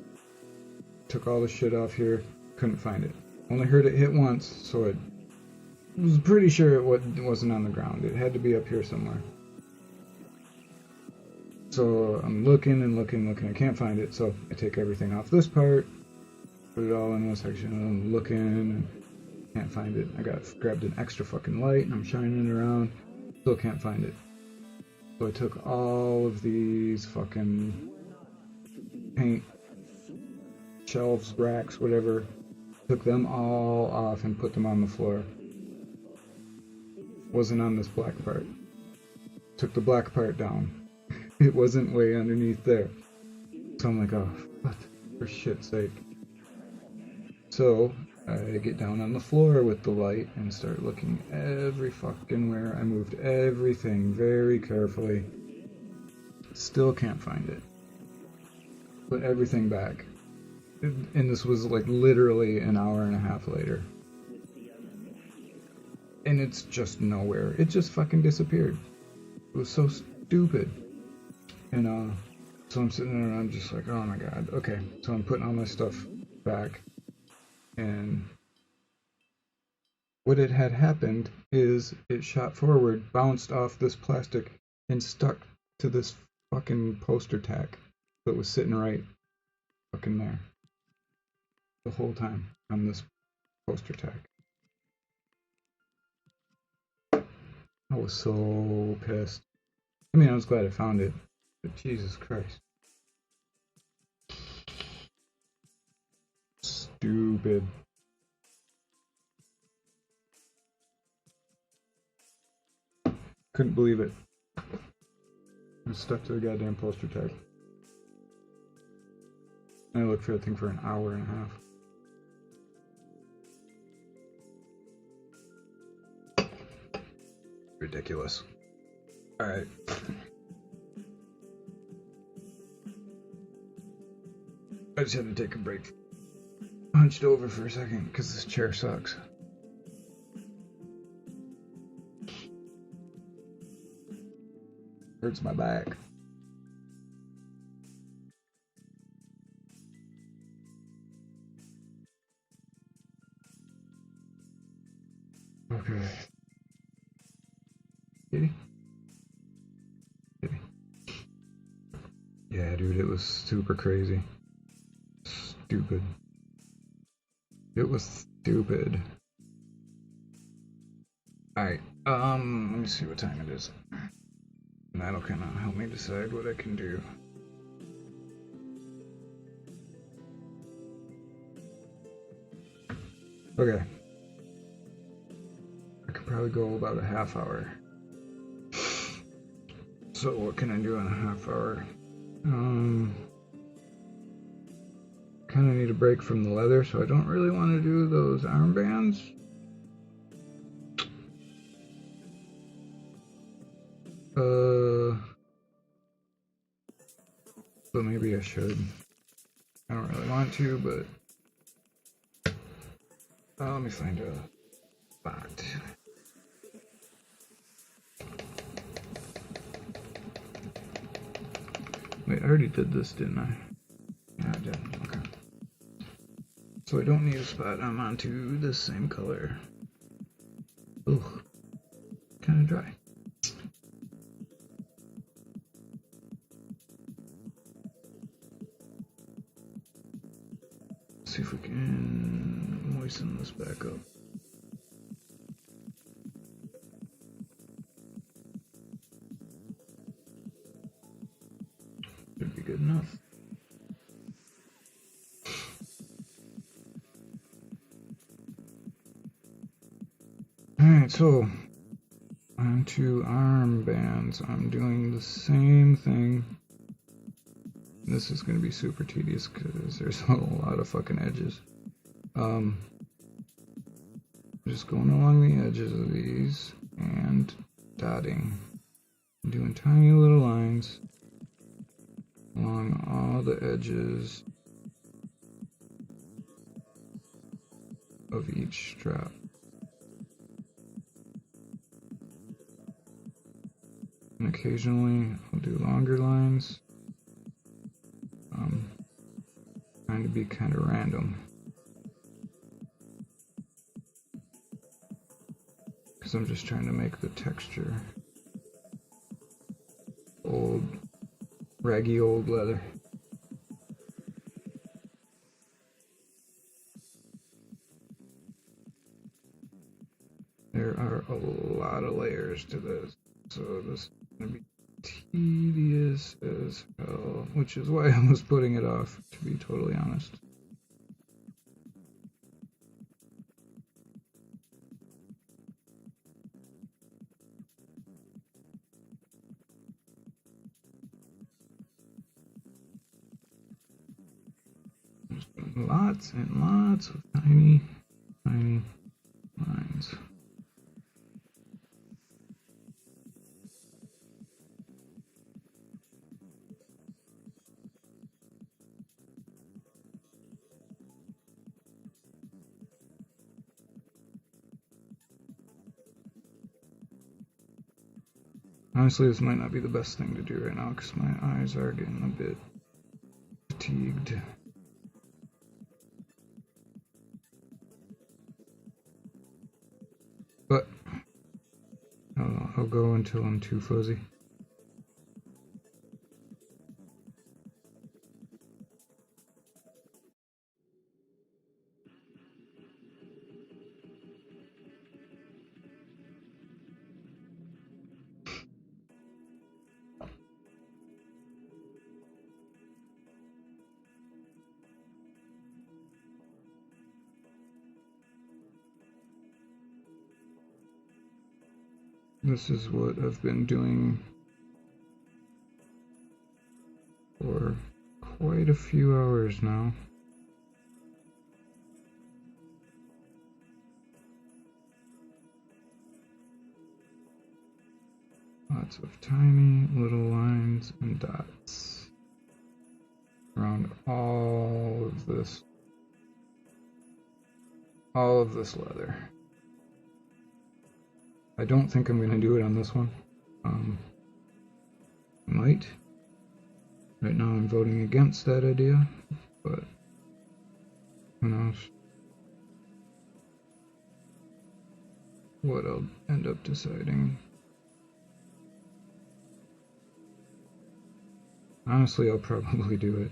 took all the shit off here, couldn't find it. Only heard it hit once, so I was pretty sure it wasn't on the ground. It had to be up here somewhere. So I'm looking and looking, I can't find it, so I take everything off this part, put it all in one section, and I'm looking and can't find it. I grabbed an extra fucking light and I'm shining it around, still can't find it. So I took all of these fucking paint shelves, racks, whatever, took them all off and put them on the floor. Wasn't on this black part. Took the black part down. It wasn't way underneath there. So I'm like, oh, what? For shit's sake. So I get down on the floor with the light and start looking every fucking where. I moved everything very carefully. Still can't find it. put everything back. And this was like literally an hour and a half later. And it's just nowhere. It just fucking disappeared. It was so stupid. And so I'm sitting there and I'm just like, oh my god. Okay, so I'm putting all my stuff back. And what had happened is it shot forward, bounced off this plastic, and stuck to this fucking poster tack that was sitting right fucking there the whole time on this poster tack. I was so pissed. I mean, I was glad I found it, but Jesus Christ. Stupid. Couldn't believe it. I was stuck to the goddamn poster tag. And I looked for that thing for an hour and a half. Ridiculous. Alright. I just had to take a break. Hunched over for a second because this chair sucks. Hurts my back. Okay. Kitty? Kitty. Yeah, dude, it was super crazy. Stupid. It was stupid. Alright, let me see what time it is. And that'll kind of help me decide what I can do. Okay. I could probably go about a half hour. So what can I do in a half hour? Kind of need a break from the leather, so I don't really want to do those armbands. So maybe I should. I don't really want to, but let me find a spot. Wait, I already did this, didn't I? Yeah, I did. Okay. So I don't need a spot. I'm onto the same color. Ugh. Kind of dry. See if we can moisten this back up. Should be good enough. Alright, so onto armbands. I'm doing the same thing. This is going to be super tedious because there's a lot of fucking edges. Just going along the edges of these and dotting. I'm doing tiny little lines along all the edges of each strap. And occasionally I'll do longer lines. Trying to be kind of random. Because I'm just trying to make the texture old, raggy old leather. There are a lot of layers to this, so this is going to be tedious as hell, which is why I was putting it off, to be totally honest. Lots and lots of tiny lines. Honestly, this might not be the best thing to do right now because my eyes are getting a bit fatigued. But I'll go until I'm too fuzzy. This is what I've been doing for quite a few hours now. Lots of tiny little lines and dots around all of this leather. I don't think I'm going to do it on this one. Might. Right now I'm voting against that idea, but who knows what I'll end up deciding. Honestly, I'll probably do it.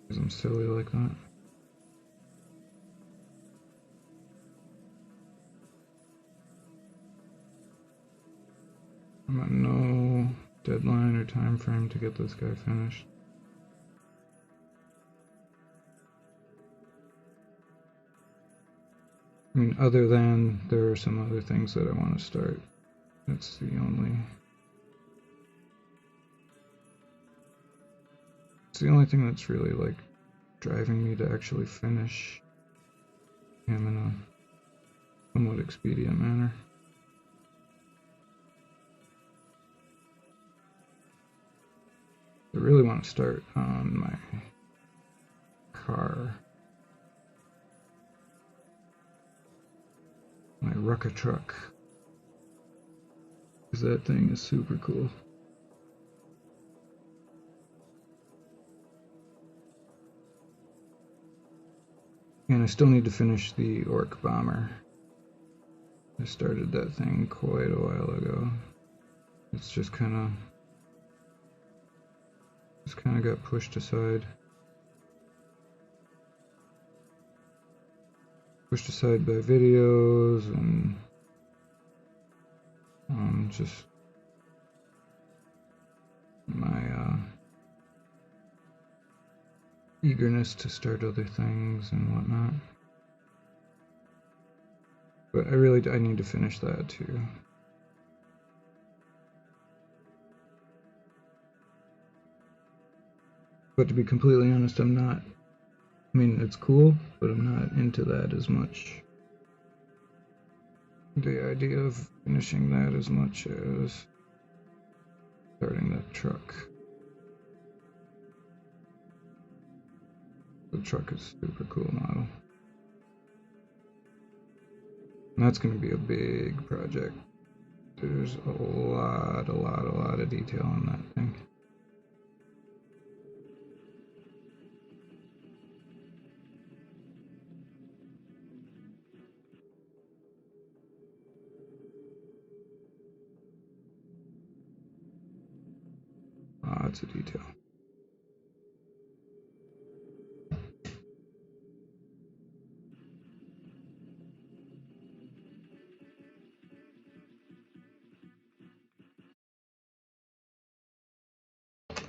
Because I'm silly like that. I'm at no deadline or time frame to get this guy finished. I mean, other than there are some other things that I want to start. That's the only thing that's really like driving me to actually finish him in a somewhat expedient manner. I really want to start on my car, my Rucker truck, because that thing is super cool. And I still need to finish the Orc Bomber. I started that thing quite a while ago. It's just kind of got pushed aside. Pushed aside by videos and just my eagerness to start other things and whatnot. But I need to finish that too. But to be completely honest, I'm not. I mean, it's cool, but I'm not into that as much. The idea of finishing that as much as starting that truck. The truck is a super cool model. And that's going to be a big project. There's a lot of detail on that thing. Lots of detail.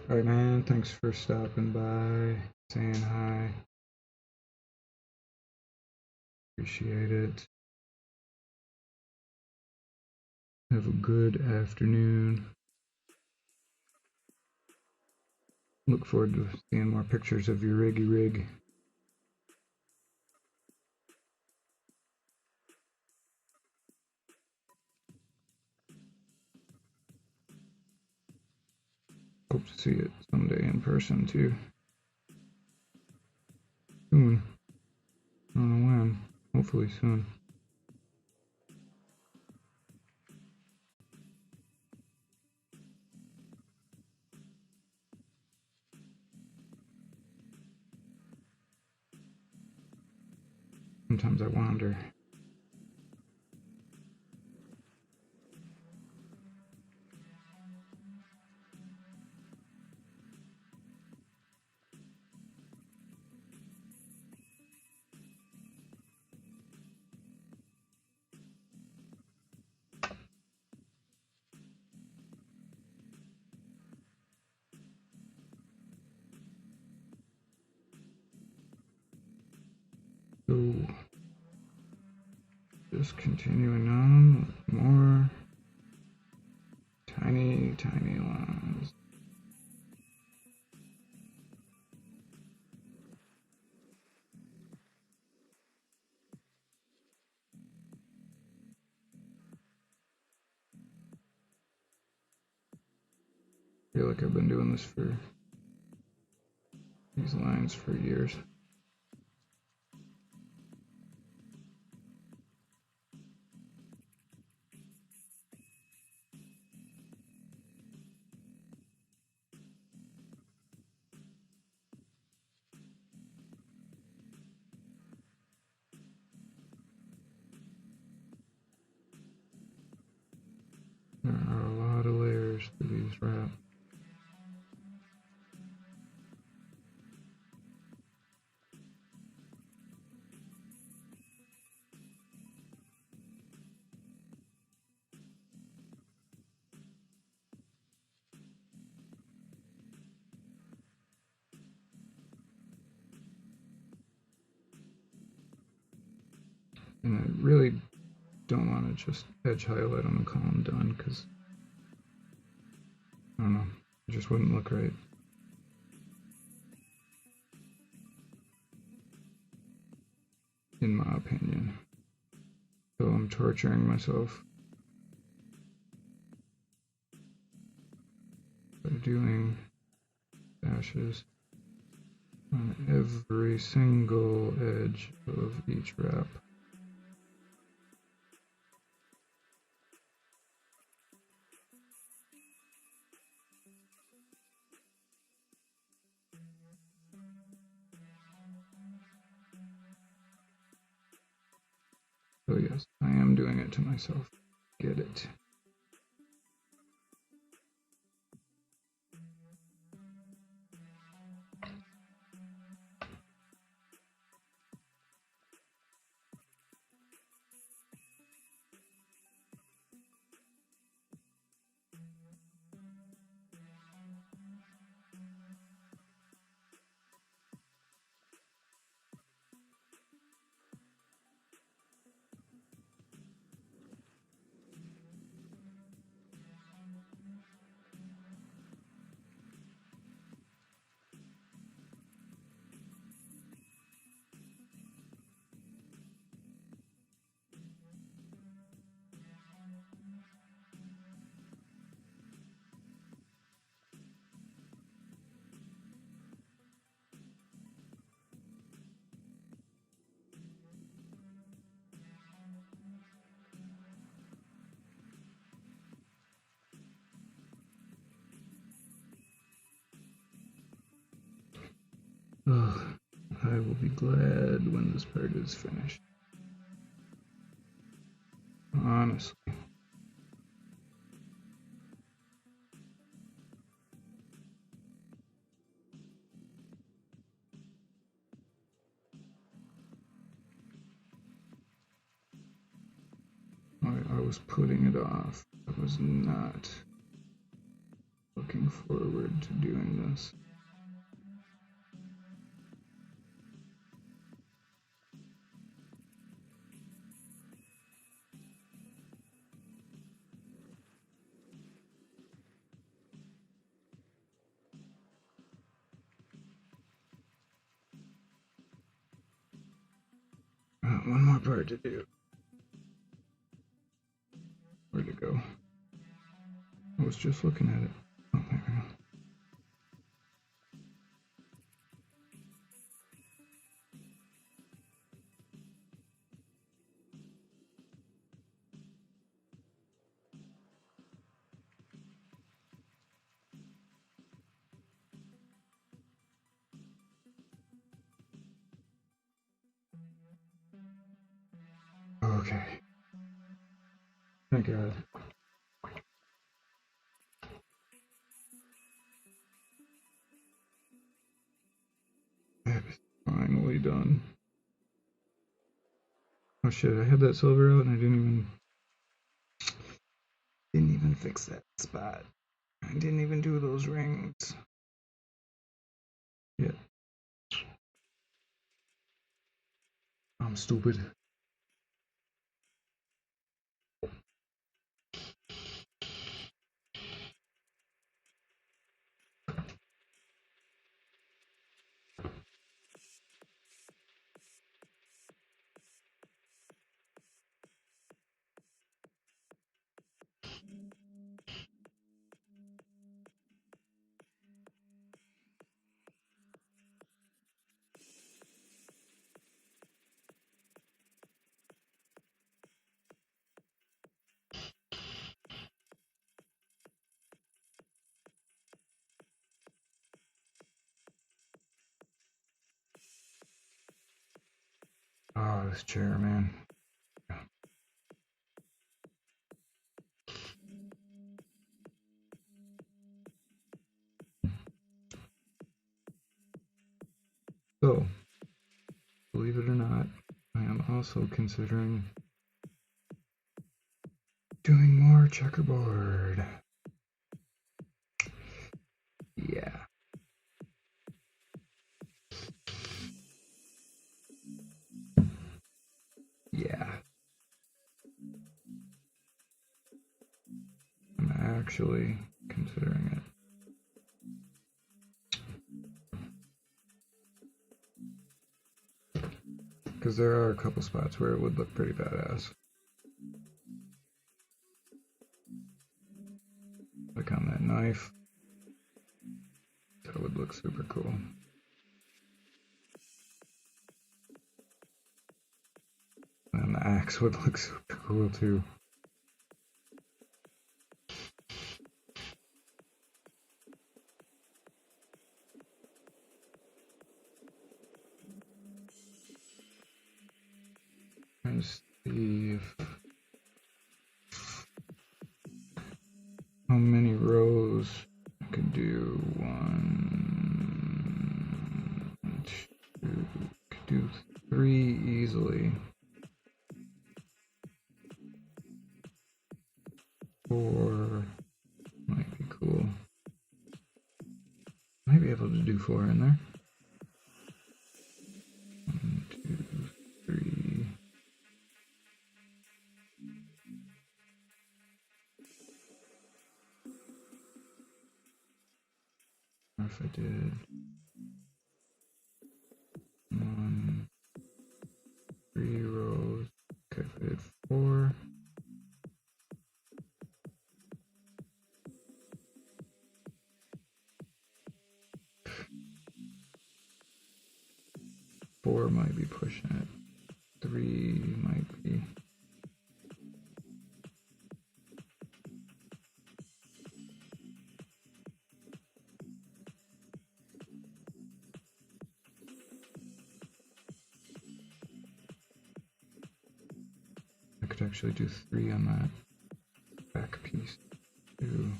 Alright, man, thanks for stopping by, saying hi. Appreciate it. Have a good afternoon. Look forward to seeing more pictures of your riggy rig. Hope to see it someday in person too. Soon. I don't know when. Hopefully soon. Sometimes I wander. So, just continuing on with more tiny, tiny lines. I feel like I've been doing this for these lines for years. There are a lot of layers to these wraps. And I really don't want to just edge highlight them and call them done, because I don't know, it just wouldn't look right. In my opinion. So I'm torturing myself by doing dashes on every single edge of each wrap. So yes, I am doing it to myself. Get it. Ugh, I will be glad when this part is finished. Honestly. I was putting it off. I was not looking forward to doing this. One more part to do. Where'd it go? I was just looking at it. Oh, there we go. Thank God. It's finally done. Oh shit, I had that silver out and I didn't even fix that spot. I didn't even do those rings. Yeah. I'm stupid. Oh, this chair, man. So, believe it or not, I am also considering doing more checkerboard. Yeah. Yeah. I'm actually considering it. Because there are a couple spots where it would look pretty badass. Like on that knife. That would look super cool. And the axe would look super cool too. Trying to see if how many rows I could do. 1, 2, could do 3 easily. 4 might be cool. Might be able to do 4 in there. 1, 2, 3. Or if I did 1, 3 rows. Okay, if I did 4. Four might be pushing it. 3 might be. I could actually do 3 on that back piece too.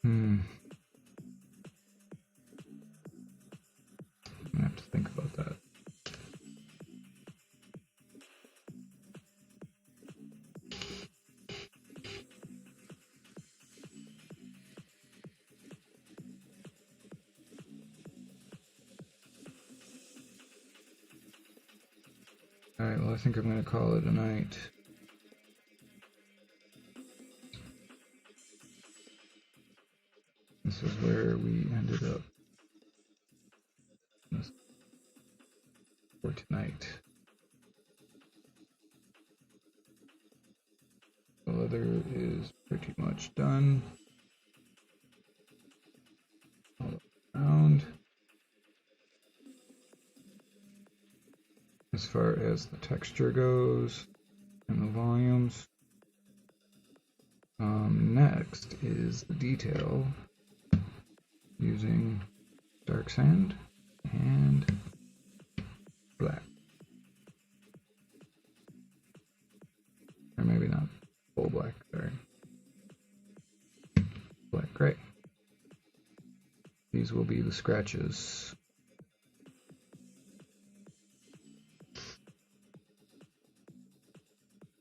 I'm gonna have to think about that. Alright, well I think I'm gonna call it a night. This is where we ended up for tonight. The leather is pretty much done. All around. As far as the texture goes and the volumes. Next is the detail using dark sand and black. Or maybe not full black, sorry. Black gray. These will be the scratches.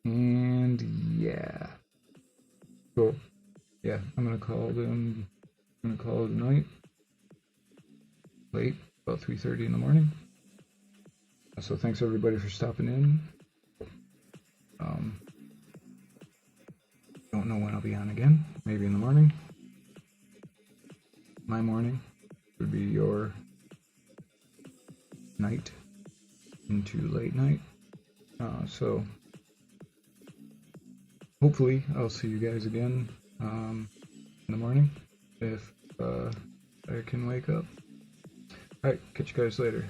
And yeah. Cool. Yeah, I'm gonna call it a night. Late, about 3:30 in the morning. So thanks everybody for stopping in. Don't know when I'll be on again. Maybe in the morning. My morning would be your night into late night. So hopefully I'll see you guys again in the morning if I can wake up. Alright, catch you guys later.